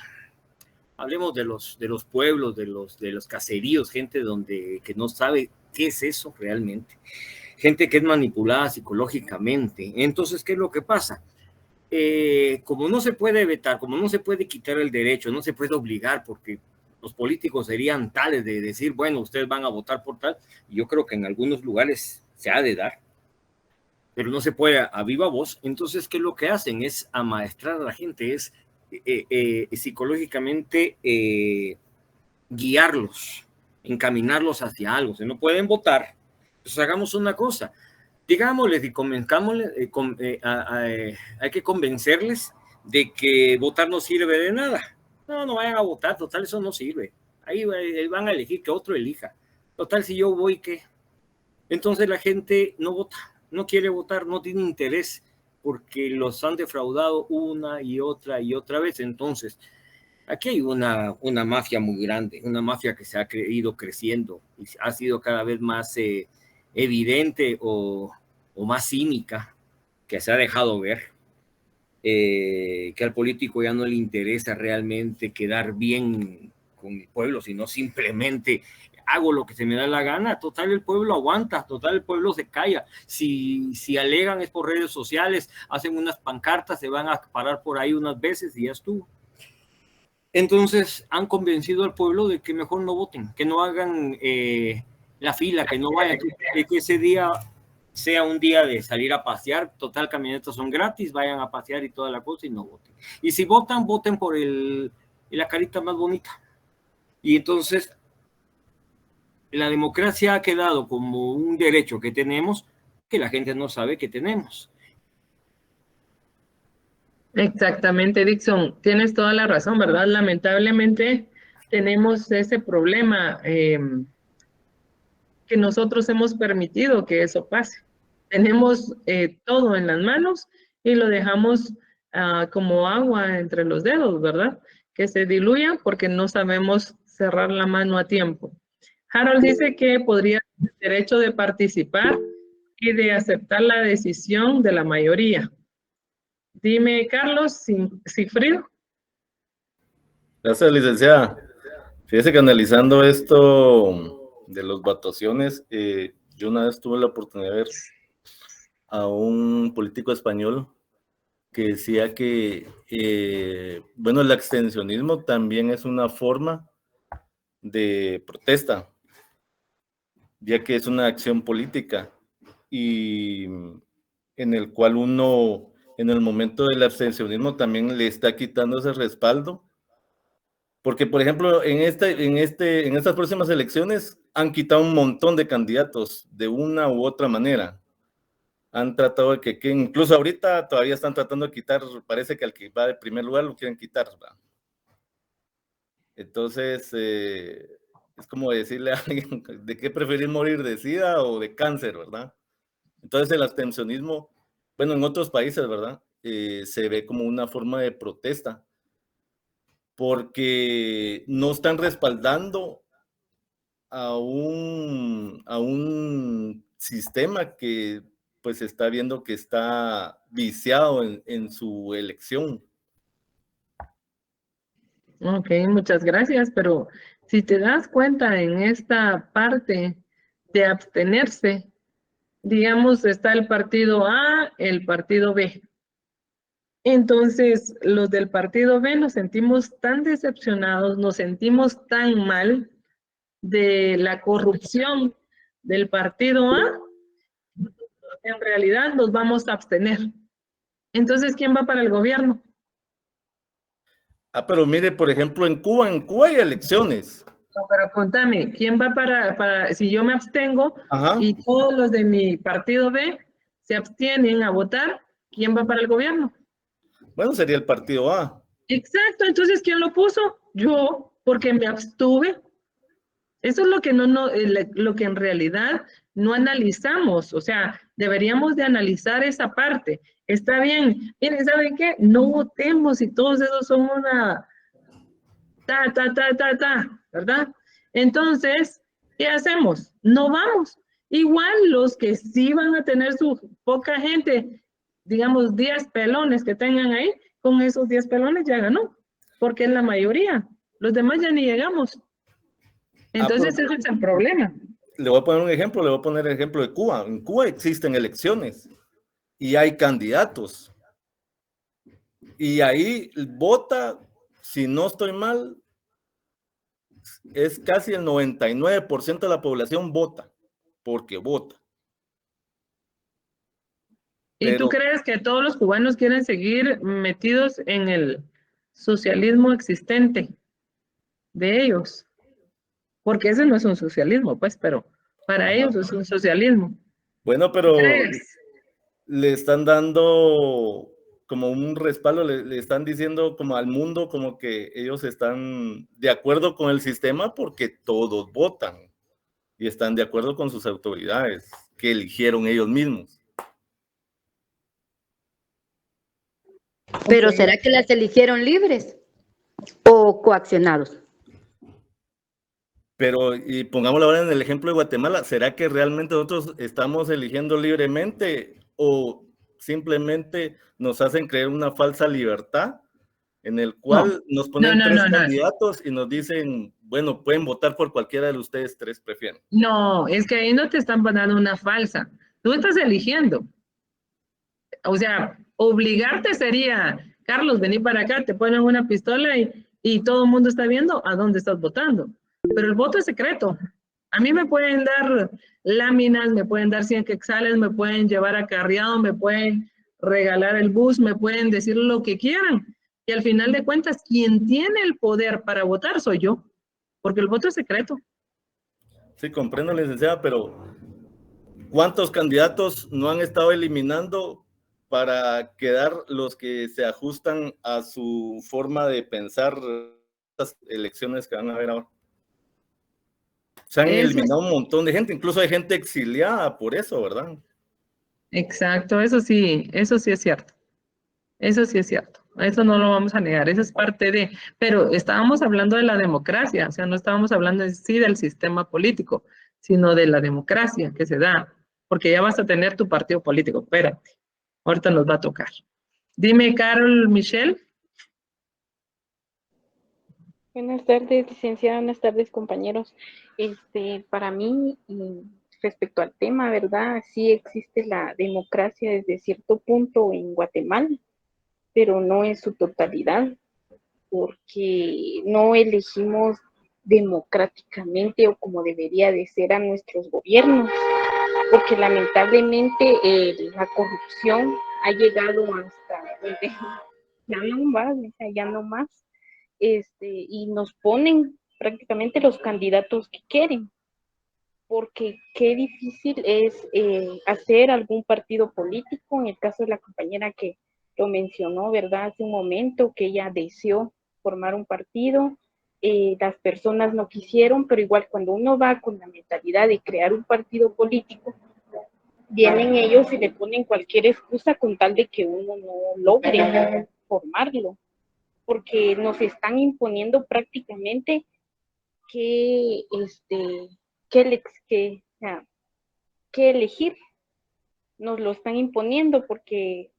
Hablemos de los pueblos, de los caseríos, gente que no sabe qué es eso realmente. Gente que es manipulada psicológicamente. Entonces, ¿qué es lo que pasa? Como no se puede vetar, como no se puede quitar el derecho, no se puede obligar, porque los políticos serían tales de decir, bueno, ustedes van a votar por tal, y yo creo que en algunos lugares se ha de dar, pero no se puede a viva voz. Entonces, ¿qué es lo que hacen? Es amaestrar a la gente, es psicológicamente guiarlos, encaminarlos hacia algo. Si no pueden votar, pues hagamos una cosa, digámosles y convenzcámosles, hay que convencerles de que votar no sirve de nada. No vayan a votar, total, eso no sirve. Ahí van a elegir, que otro elija. Total, si yo voy, ¿qué? Entonces la gente no vota, no quiere votar, no tiene interés, porque los han defraudado una y otra vez. Entonces, aquí hay una mafia muy grande, una mafia que se ha ido creciendo y ha sido cada vez más evidente o más cínica, que se ha dejado ver, que al político ya no le interesa realmente quedar bien con el pueblo, sino simplemente hago lo que se me da la gana. Total, el pueblo aguanta, total, el pueblo se calla. Si alegan es por redes sociales, hacen unas pancartas, se van a parar por ahí unas veces y ya estuvo. Entonces han convencido al pueblo de que mejor no voten, que no hagan la fila, que no vayan, que ese día sea un día de salir a pasear. Total, camionetas son gratis, vayan a pasear y toda la cosa, y no voten. Y si votan, voten por la carita más bonita. Y entonces la democracia ha quedado como un derecho que tenemos, que la gente no sabe que tenemos. Exactamente, Dixon, tienes toda la razón, ¿verdad? Lamentablemente tenemos ese problema que nosotros hemos permitido que eso pase. Tenemos todo en las manos y lo dejamos como agua entre los dedos, ¿verdad? Que se diluya porque no sabemos cerrar la mano a tiempo. Harold dice que podría tener derecho de participar y de aceptar la decisión de la mayoría. Dime, Carlos Cifrido. Gracias, licenciada. Fíjese que analizando esto de los votaciones, yo una vez tuve la oportunidad de ver a un político español que decía que, bueno, el abstencionismo también es una forma de protesta, ya que es una acción política y en el cual uno, en el momento del abstencionismo, también le está quitando ese respaldo, porque, por ejemplo, en estas próximas elecciones han quitado un montón de candidatos de una u otra manera. Han tratado de que incluso ahorita todavía están tratando de quitar, parece que al que va de primer lugar lo quieren quitar, ¿verdad? Entonces, es como decirle a alguien, ¿de qué preferir morir, de SIDA o de cáncer, verdad? Entonces el abstencionismo, bueno, en otros países, ¿verdad? Se ve como una forma de protesta, porque no están respaldando a un sistema que pues está viendo que está viciado en su elección. Ok, muchas gracias, pero si te das cuenta en esta parte de abstenerse, digamos, está el partido A, el partido B. Entonces, los del partido B nos sentimos tan decepcionados, nos sentimos tan mal de la corrupción del partido A, en realidad nos vamos a abstener. Entonces, ¿quién va para el gobierno? Ah, pero mire, por ejemplo, en Cuba hay elecciones. No, pero contame, ¿quién va para si yo me abstengo Ajá. y todos los de mi partido B se abstienen a votar, ¿quién va para el gobierno? Bueno, sería el partido A. Exacto, entonces, ¿quién lo puso? Yo, porque me abstuve. Eso es lo que lo que en realidad no analizamos, o sea, deberíamos de analizar esa parte. Está bien, miren, ¿saben qué? No votemos y todos esos son una ¿verdad? Entonces, ¿qué hacemos? No vamos. Igual los que sí van a tener su poca gente, digamos 10 pelones que tengan ahí, con esos 10 pelones ya ganó, porque es la mayoría. Los demás ya ni llegamos. Entonces, ese es el problema. Le voy a poner un ejemplo, le voy a poner el ejemplo de Cuba. En Cuba existen elecciones y hay candidatos. Y ahí vota, si no estoy mal, es casi el 99% de la población vota, porque vota. ¿Y tú crees que todos los cubanos quieren seguir metidos en el socialismo existente de ellos? Porque ese no es un socialismo, pues, pero para ellos es un socialismo. Bueno, pero ¿Crees? le están dando como un respaldo, le están diciendo como al mundo como que ellos están de acuerdo con el sistema porque todos votan y están de acuerdo con sus autoridades que eligieron ellos mismos. Pero ¿será que las eligieron libres o coaccionados? Pero, y pongámoslo ahora en el ejemplo de Guatemala, ¿será que realmente nosotros estamos eligiendo libremente o simplemente nos hacen creer una falsa libertad en el cual nos ponen tres candidatos y nos dicen, bueno, pueden votar por cualquiera de ustedes tres prefieren? No, es que ahí no te están dando una falsa. Tú estás eligiendo. O sea, obligarte sería, Carlos, vení para acá, te ponen una pistola y todo el mundo está viendo a dónde estás votando. Pero el voto es secreto. A mí me pueden dar láminas, me pueden dar 100 quetzales, me pueden llevar acarreado, me pueden regalar el bus, me pueden decir lo que quieran. Y al final de cuentas, quien tiene el poder para votar soy yo, porque el voto es secreto. Sí, comprendo, licenciada, pero ¿cuántos candidatos no han estado eliminando para quedar los que se ajustan a su forma de pensar las elecciones que van a haber ahora? Se han eliminado un montón de gente, incluso hay gente exiliada por eso, ¿verdad? Exacto, eso sí es cierto. Eso sí es cierto. Eso no lo vamos a negar, eso es parte de, pero estábamos hablando de la democracia, o sea, no estábamos hablando en sí del sistema político, sino de la democracia que se da, porque ya vas a tener tu partido político, espérate, ahorita nos va a tocar. Dime, Carol Michelle. Buenas tardes, licenciada, buenas tardes, compañeros. Para mí, respecto al tema, ¿verdad? Sí existe la democracia desde cierto punto en Guatemala, pero no en su totalidad, porque no elegimos democráticamente o como debería de ser a nuestros gobiernos, porque lamentablemente la corrupción ha llegado hasta donde ya no va, o sea, ya no más. Y nos ponen prácticamente los candidatos que quieren, porque qué difícil es hacer algún partido político, en el caso de la compañera que lo mencionó, ¿verdad? Hace un momento que ella deseó formar un partido, las personas no quisieron, pero igual cuando uno va con la mentalidad de crear un partido político, vienen ellos y le ponen cualquier excusa con tal de que uno no logre formarlo, porque nos están imponiendo prácticamente que qué elegir. Nos lo están imponiendo porque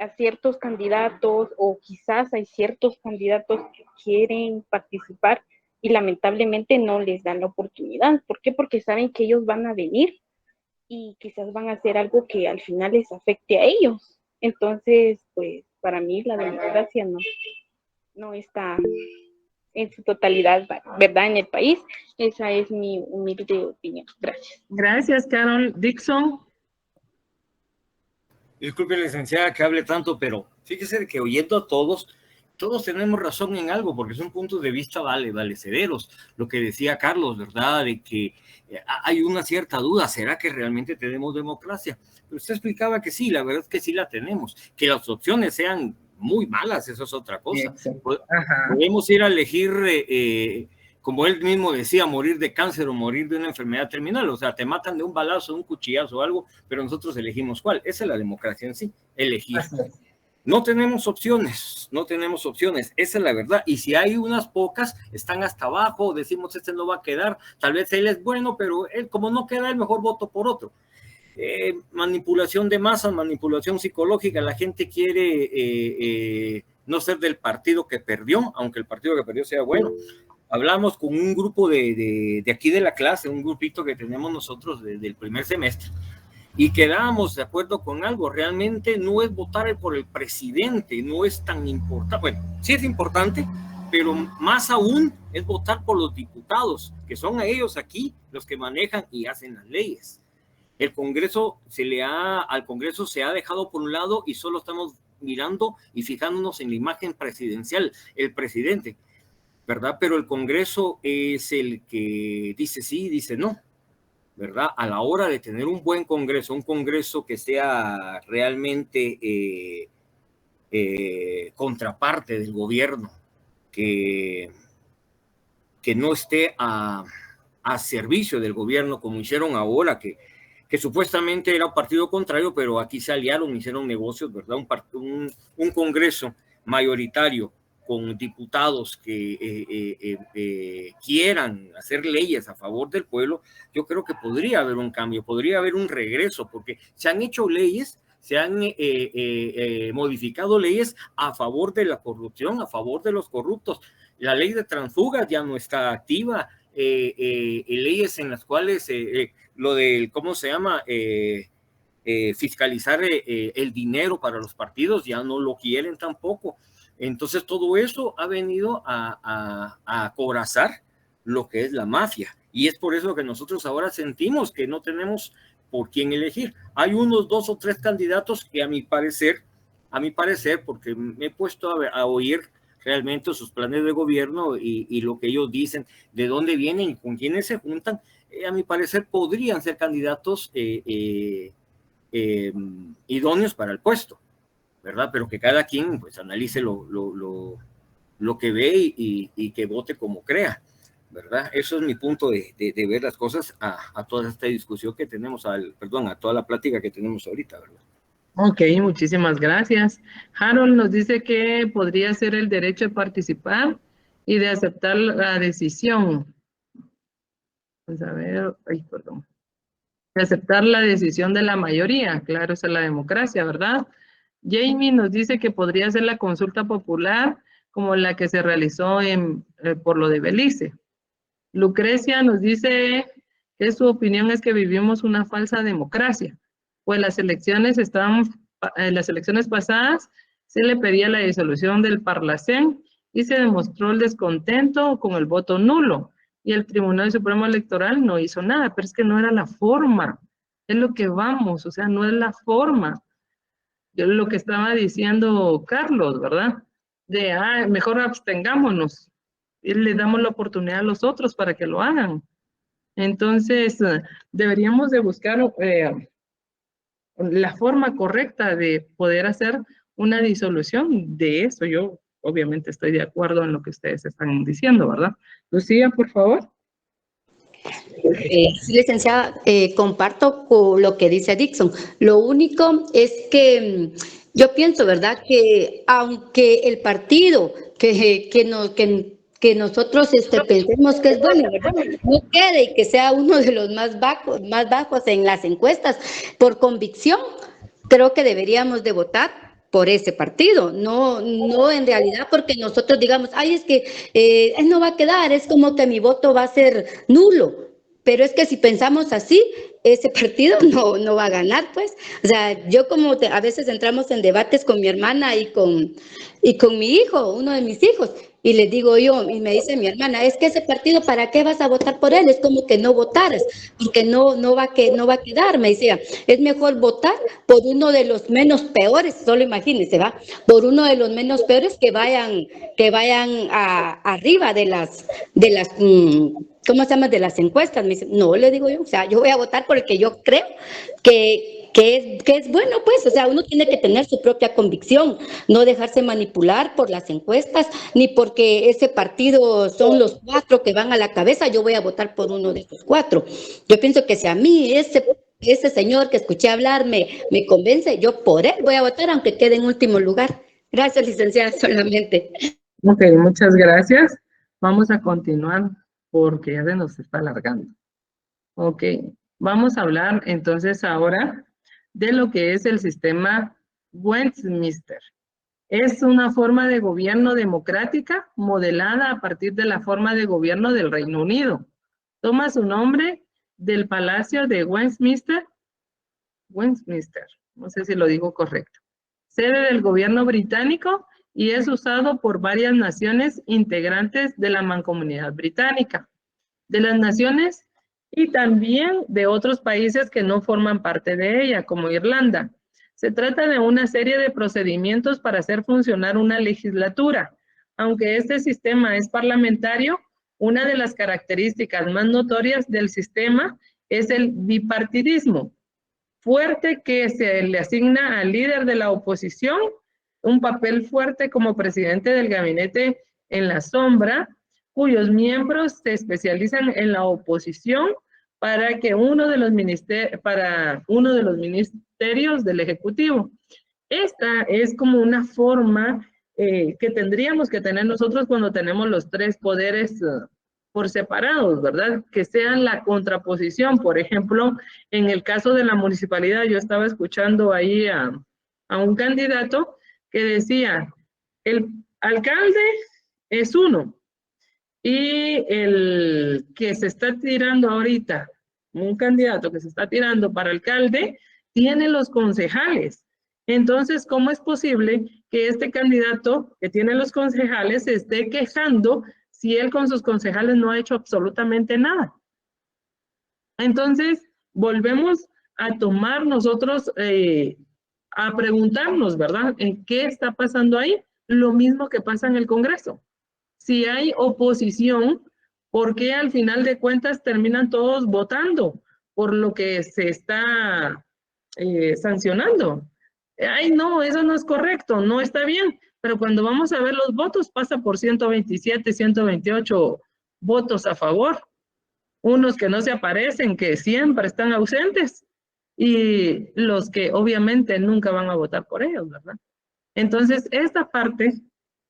a ciertos candidatos o quizás hay ciertos candidatos que quieren participar y lamentablemente no les dan la oportunidad. ¿Por qué? Porque saben que ellos van a venir y quizás van a hacer algo que al final les afecte a ellos. Entonces, pues para mí la democracia no está en su totalidad, ¿verdad? En el país. Esa es mi humilde opinión. Gracias. Gracias, Carol. Dixon. Disculpe, licenciada, que hable tanto, pero fíjese que oyendo a todos tenemos razón en algo, porque son puntos de vista valecederos. Lo que decía Carlos, ¿verdad? De que hay una cierta duda, ¿será que realmente tenemos democracia? Pero usted explicaba que sí, la verdad es que sí la tenemos. Que las opciones sean muy malas, eso es otra cosa. Podemos ir a elegir, como él mismo decía, morir de cáncer o morir de una enfermedad terminal. O sea, te matan de un balazo, un cuchillazo o algo, pero nosotros elegimos cuál. Esa es la democracia en sí, elegir. No tenemos opciones, esa es la verdad. Y si hay unas pocas, están hasta abajo, decimos este no va a quedar, tal vez él es bueno, pero él como no queda, el mejor voto por otro. Manipulación de masas, manipulación psicológica, la gente quiere no ser del partido que perdió, aunque el partido que perdió sea bueno. Hablamos con un grupo de aquí de la clase, un grupito que tenemos nosotros del primer semestre, y quedábamos de acuerdo con algo. Realmente no es votar por el presidente, no es tan importante. Bueno, sí es importante, pero más aún es votar por los diputados, que son a ellos aquí los que manejan y hacen las leyes. El Congreso al Congreso se ha dejado por un lado y solo estamos mirando y fijándonos en la imagen presidencial, el presidente, ¿verdad? Pero el Congreso es el que dice sí, dice no, ¿verdad? A la hora de tener un buen Congreso, un Congreso que sea realmente contraparte del gobierno, que no esté a servicio del gobierno, como hicieron ahora, que supuestamente era un partido contrario, pero aquí se aliaron, hicieron negocios, ¿verdad? Un Congreso mayoritario con diputados que quieran hacer leyes a favor del pueblo, yo creo que podría haber un cambio, podría haber un regreso, porque se han hecho leyes, se han modificado leyes a favor de la corrupción, a favor de los corruptos. La ley de transfugas ya no está activa, leyes en las cuales lo del, ¿cómo se llama? Fiscalizar el dinero para los partidos, ya no lo quieren tampoco. Entonces todo eso ha venido a acorazar lo que es la mafia, y es por eso que nosotros ahora sentimos que no tenemos por quién elegir. Hay unos 2 o 3 candidatos que a mi parecer, porque me he puesto a oír realmente sus planes de gobierno y lo que ellos dicen, de dónde vienen y con quiénes se juntan, a mi parecer podrían ser candidatos idóneos para el puesto, ¿verdad? Pero que cada quien pues analice lo que ve y que vote como crea, ¿verdad? Eso es mi punto de ver las cosas a toda esta discusión que tenemos, a toda la plática que tenemos ahorita, ¿verdad? Ok, muchísimas gracias. Harold nos dice que podría ser el derecho de participar y de aceptar la decisión. Vamos a ver, de aceptar la decisión de la mayoría, claro, esa es la democracia, ¿verdad? Jamie nos dice que podría ser la consulta popular como la que se realizó por lo de Belice. Lucrecia nos dice que su opinión es que vivimos una falsa democracia, pues las elecciones pasadas se le pedía la disolución del Parlacén y se demostró el descontento con el voto nulo, y el Tribunal Supremo Electoral no hizo nada, pero es que no era la forma, es lo que vamos, o sea, no es la forma. Yo lo que estaba diciendo Carlos, ¿verdad? Mejor abstengámonos y le damos la oportunidad a los otros para que lo hagan. Entonces, deberíamos de buscar la forma correcta de poder hacer una disolución de eso. Yo obviamente estoy de acuerdo en lo que ustedes están diciendo, ¿verdad? Lucía, por favor. Sí, licenciada, comparto con lo que dice Dixon. Lo único es que yo pienso, ¿verdad?, que aunque el partido que que nosotros pensemos que es bueno, ¿verdad? No quede y que sea uno de los más bajos en las encuestas por convicción. Creo que deberíamos de votar por ese partido, no en realidad porque nosotros digamos, ay, es que no va a quedar, es como que mi voto va a ser nulo. Pero es que si pensamos así, ese partido no va a ganar, pues. O sea, yo a veces entramos en debates con mi hermana y con mi hijo, uno de mis hijos, y les digo yo, y me dice mi hermana, es que ese partido, ¿para qué vas a votar por él? Es como que no votaras, porque no va a quedar, me decía. Es mejor votar por uno de los menos peores, solo imagínense, ¿va? Por uno de los menos peores que vayan arriba de las ¿cómo se llama? De las encuestas. Me dice, no, le digo yo, o sea, yo voy a votar por el que yo creo que es bueno, pues, o sea, uno tiene que tener su propia convicción, no dejarse manipular por las encuestas, ni porque ese partido son los 4 que van a la cabeza, yo voy a votar por uno de esos 4. Yo pienso que si a mí ese señor que escuché hablar me convence, yo por él voy a votar, aunque quede en último lugar. Gracias, licenciada, solamente. Ok, muchas gracias. Vamos a continuar porque ya se nos está alargando. Ok, vamos a hablar entonces ahora de lo que es el sistema Westminster. Es una forma de gobierno democrática modelada a partir de la forma de gobierno del Reino Unido. Toma su nombre del Palacio de Westminster, no sé si lo digo correcto, sede del gobierno británico y es usado por varias naciones integrantes de la Mancomunidad Británica, de las naciones y también de otros países que no forman parte de ella, como Irlanda. Se trata de una serie de procedimientos para hacer funcionar una legislatura. Aunque este sistema es parlamentario, una de las características más notorias del sistema es el bipartidismo fuerte que se le asigna al líder de la oposición, un papel fuerte como presidente del gabinete en la sombra, cuyos miembros se especializan en la oposición para uno de los ministerios del Ejecutivo. Esta es como una forma que tendríamos que tener nosotros cuando tenemos los 3 poderes por separados, ¿verdad? Que sean la contraposición. Por ejemplo, en el caso de la municipalidad, yo estaba escuchando ahí a un candidato que decía, el alcalde es uno, y el que se está tirando ahorita, un candidato que se está tirando para alcalde, tiene los concejales. Entonces, ¿cómo es posible que este candidato que tiene los concejales se esté quejando si él con sus concejales no ha hecho absolutamente nada? Entonces, volvemos a tomar nosotros, a preguntarnos, ¿verdad? ¿Qué está pasando ahí? Lo mismo que pasa en el Congreso. Si hay oposición, ¿por qué al final de cuentas terminan todos votando por lo que se está sancionando? Ay, no, eso no es correcto, no está bien. Pero cuando vamos a ver los votos, pasa por 127, 128 votos a favor. Unos que no se aparecen, que siempre están ausentes, y los que obviamente nunca van a votar por ellos, ¿verdad? Entonces, esta parte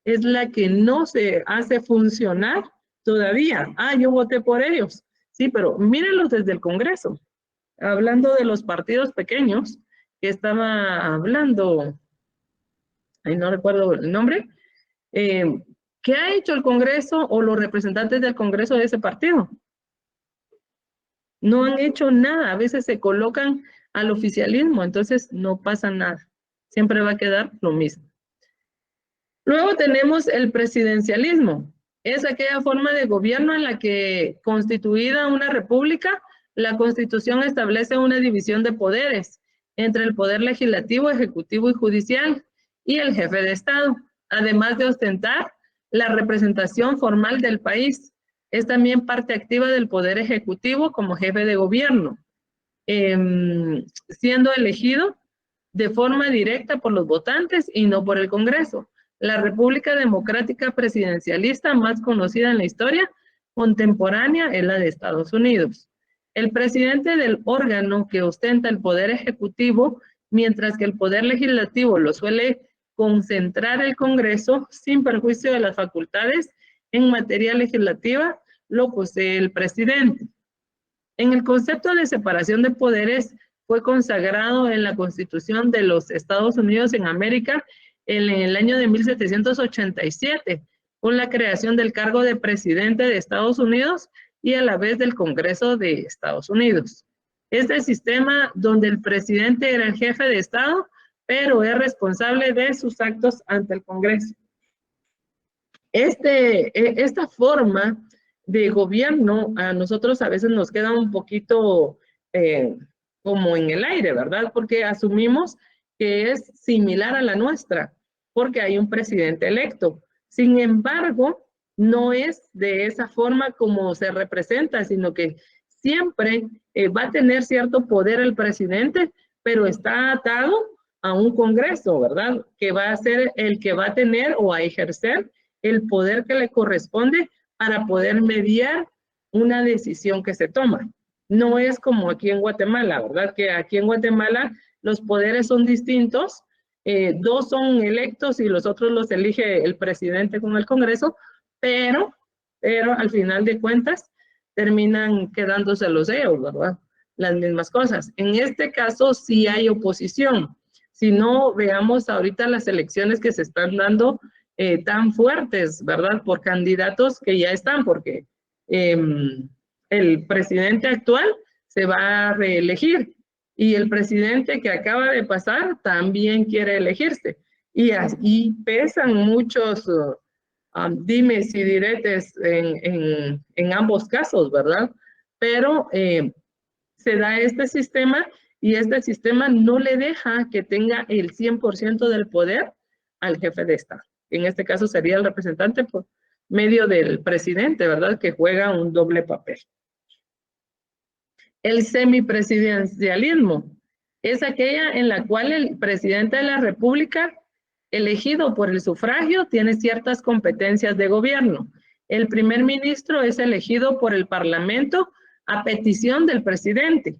es la que no se hace funcionar todavía. Ah, yo voté por ellos. Sí, pero mírenlos desde el Congreso. Hablando de los partidos pequeños, que estaba hablando, ahí no recuerdo el nombre, ¿qué ha hecho el Congreso o los representantes del Congreso de ese partido? No han hecho nada, a veces se colocan al oficialismo, entonces no pasa nada. Siempre va a quedar lo mismo. Luego tenemos el presidencialismo. Es aquella forma de gobierno en la que, constituida una república, la Constitución establece una división de poderes entre el poder legislativo, ejecutivo y judicial y el jefe de Estado, además de ostentar la representación formal del país. Es también parte activa del poder ejecutivo como jefe de gobierno, siendo elegido de forma directa por los votantes y no por el Congreso. La República Democrática Presidencialista más conocida en la historia contemporánea es la de Estados Unidos. El presidente del órgano que ostenta el poder ejecutivo, mientras que el poder legislativo lo suele concentrar el Congreso sin perjuicio de las facultades en materia legislativa lo posee el presidente. En el concepto de separación de poderes fue consagrado en la Constitución de los Estados Unidos en América en el año de 1787, con la creación del cargo de presidente de Estados Unidos y a la vez del Congreso de Estados Unidos. Este sistema donde el presidente era el jefe de Estado, pero es responsable de sus actos ante el Congreso. Esta forma de gobierno a nosotros a veces nos queda un poquito como en el aire, ¿verdad? Porque asumimos que es similar a la nuestra, porque hay un presidente electo. Sin embargo, no es de esa forma como se representa, sino que siempre va a tener cierto poder el presidente, pero está atado a un Congreso, ¿verdad? Que va a ser el que va a tener o a ejercer el poder que le corresponde para poder mediar una decisión que se toma. No es como aquí en Guatemala, ¿verdad? Que aquí en Guatemala los poderes son distintos, dos son electos y los otros los elige el presidente con el Congreso, pero al final de cuentas terminan quedándose los ellos, ¿verdad? Las mismas cosas. En este caso sí hay oposición. Si no, veamos ahorita las elecciones que se están dando tan fuertes, ¿verdad? Por candidatos que ya están, porque el presidente actual se va a reelegir y el presidente que acaba de pasar también quiere elegirse. Y pesan muchos dimes y diretes en ambos casos, ¿verdad? Pero se da este sistema y este sistema no le deja que tenga el 100% del poder al jefe de Estado. En este caso sería el representante por medio del presidente, ¿verdad? Que juega un doble papel. El semipresidencialismo es aquella en la cual el presidente de la República, elegido por el sufragio, tiene ciertas competencias de gobierno. El primer ministro es elegido por el Parlamento a petición del presidente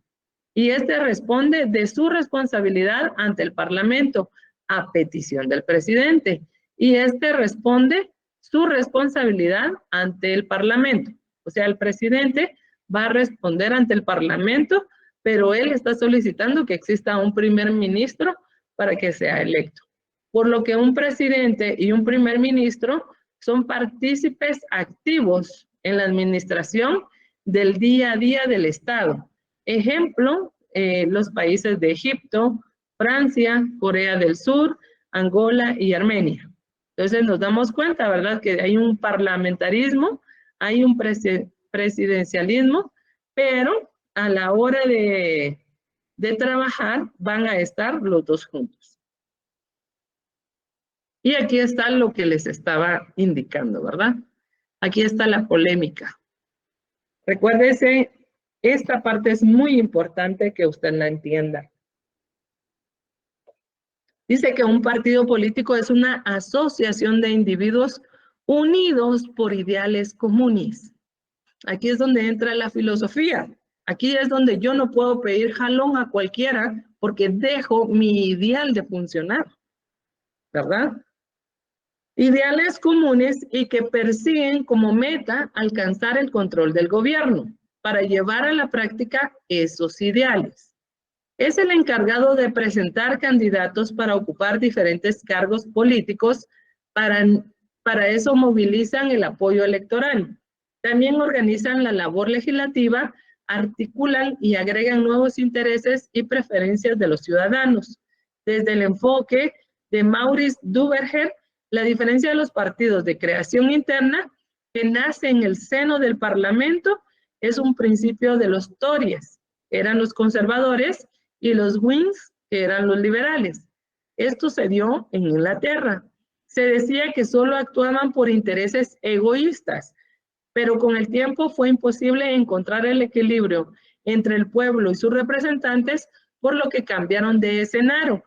y este responde de su responsabilidad ante el Parlamento a petición del presidente y este responde su responsabilidad ante el Parlamento. O sea, el presidente va a responder ante el Parlamento, pero él está solicitando que exista un primer ministro para que sea electo. Por lo que un presidente y un primer ministro son partícipes activos en la administración del día a día del Estado. Ejemplo, los países de Egipto, Francia, Corea del Sur, Angola y Armenia. Entonces nos damos cuenta, ¿verdad?, que hay un parlamentarismo, hay un presidencialismo, pero a la hora de trabajar van a estar los dos juntos. Y aquí está lo que les estaba indicando, ¿verdad? Aquí está la polémica. Recuérdese, esta parte es muy importante que usted la entienda. Dice que un partido político es una asociación de individuos unidos por ideales comunes. Aquí es donde entra la filosofía. Aquí es donde yo no puedo pedir jalón a cualquiera porque dejo mi ideal de funcionar, ¿verdad? Ideales comunes y que persiguen como meta alcanzar el control del gobierno para llevar a la práctica esos ideales. Es el encargado de presentar candidatos para ocupar diferentes cargos políticos. Para eso movilizan el apoyo electoral. También organizan la labor legislativa, articulan y agregan nuevos intereses y preferencias de los ciudadanos. Desde el enfoque de Maurice Duverger, la diferencia de los partidos de creación interna que nace en el seno del Parlamento es un principio de los Tories, que eran los conservadores, y los Whigs, que eran los liberales. Esto se dio en Inglaterra. Se decía que solo actuaban por intereses egoístas, pero con el tiempo fue imposible encontrar el equilibrio entre el pueblo y sus representantes, por lo que cambiaron de escenario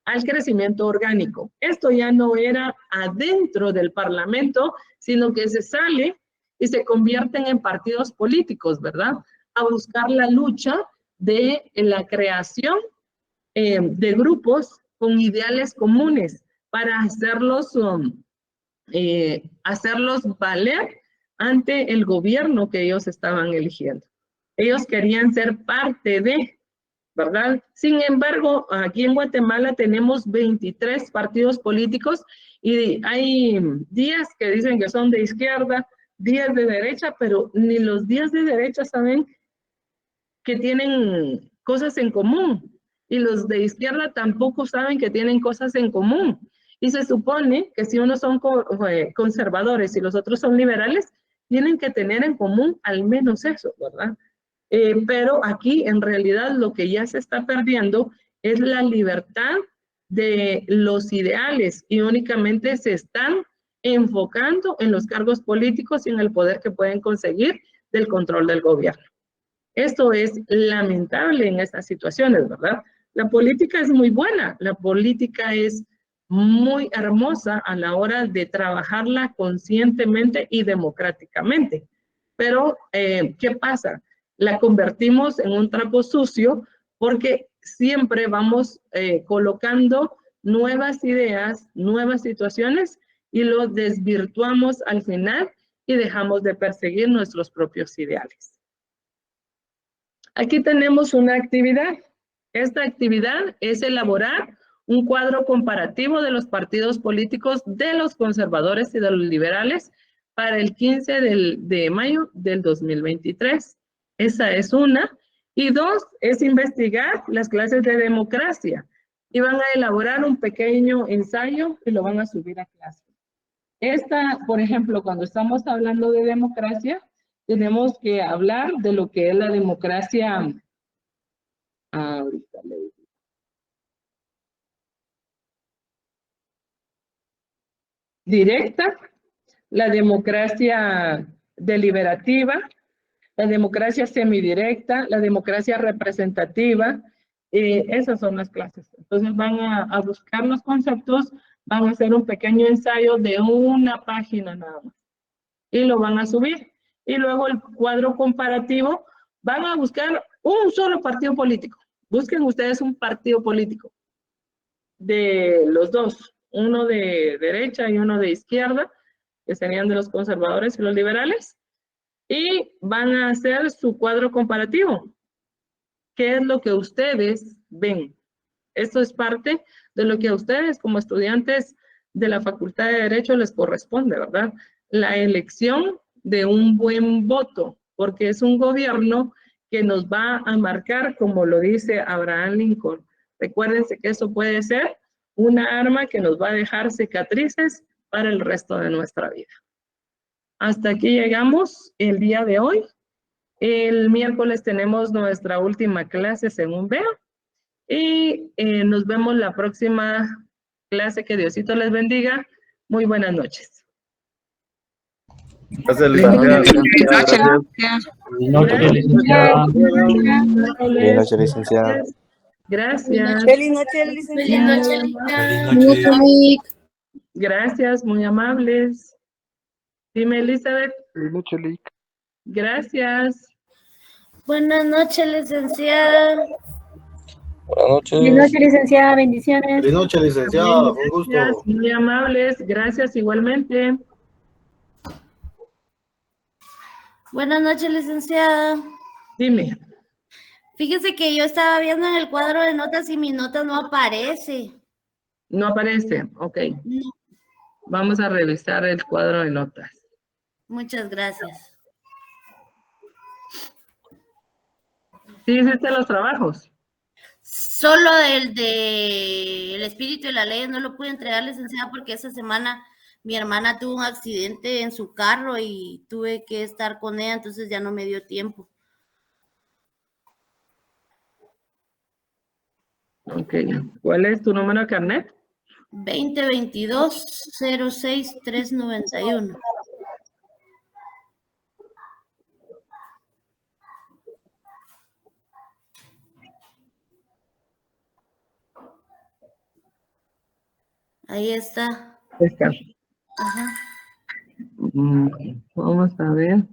al crecimiento orgánico. Esto ya no era adentro del Parlamento, sino que se sale y se convierten en partidos políticos, ¿verdad? A buscar la lucha de la creación de grupos con ideales comunes para hacerlos hacerlos valer ante el gobierno que ellos estaban eligiendo. Ellos querían ser parte de, ¿verdad? Sin embargo, aquí en Guatemala tenemos 23 partidos políticos y hay días que dicen que son de izquierda, días de derecha, pero ni los días de derecha saben que tienen cosas en común y los de izquierda tampoco saben que tienen cosas en común. Y se supone que si unos son conservadores y los otros son liberales, tienen que tener en común al menos eso, ¿verdad? Pero aquí en realidad lo que ya se está perdiendo es la libertad de los ideales y únicamente se están enfocando en los cargos políticos y en el poder que pueden conseguir del control del gobierno. Esto es lamentable en estas situaciones, ¿verdad? La política es muy buena, la política es muy hermosa a la hora de trabajarla conscientemente y democráticamente. Pero, ¿qué pasa? La convertimos en un trapo sucio porque siempre vamos colocando nuevas ideas, nuevas situaciones y lo desvirtuamos al final y dejamos de perseguir nuestros propios ideales. Aquí tenemos una actividad. Esta actividad es elaborar un cuadro comparativo de los partidos políticos de los conservadores y de los liberales para el 15 de mayo del 2023. Esa es una. Y dos, es investigar las clases de democracia. Y van a elaborar un pequeño ensayo y lo van a subir a clase. Esta, por ejemplo, cuando estamos hablando de democracia, tenemos que hablar de lo que es la democracia. Ahorita le digo. Directa, la democracia deliberativa, la democracia semidirecta, la democracia representativa. Esas son las clases. Entonces van a buscar los conceptos, van a hacer un pequeño ensayo de una página nada más y lo van a subir. Y luego el cuadro comparativo, van a buscar un solo partido político. Busquen ustedes un partido político de los dos, uno de derecha y uno de izquierda, que serían de los conservadores y los liberales, y van a hacer su cuadro comparativo. ¿Qué es lo que ustedes ven? Esto es parte de lo que a ustedes como estudiantes de la Facultad de Derecho les corresponde, ¿verdad? La elección de un buen voto, porque es un gobierno que nos va a marcar, como lo dice Abraham Lincoln. Recuérdense que eso puede ser una arma que nos va a dejar cicatrices para el resto de nuestra vida. Hasta aquí llegamos el día de hoy. El miércoles tenemos nuestra última clase, según veo. Y nos vemos la próxima clase. Que Diosito les bendiga. Muy buenas noches. Gracias, licenciada. Buenas noches, licenciada. Gracias. Feliz noche, licenciada. Feliz noche. Gracias, muy amables. Dime, Elizabeth. Feliz noche, Lic. Gracias. Buenas noches, licenciada. Buenas noches. Feliz noche, licenciada. Bendiciones. Feliz noche, licenciada. Un gusto. Gracias, muy amables. Gracias igualmente. Buenas noches, licenciada. Dime. Fíjese que yo estaba viendo en el cuadro de notas y mi nota no aparece. No aparece. Ok. No. Vamos a revisar el cuadro de notas. Muchas gracias. ¿Sí hiciste los trabajos? Solo el de el espíritu y la ley no lo pude entregar, licenciada, porque esa semana mi hermana tuvo un accidente en su carro y tuve que estar con ella, entonces ya no me dio tiempo. Ok. ¿Cuál es tu número de carnet? 2022-06391. Ahí está. Está. Ajá. Vamos a ver.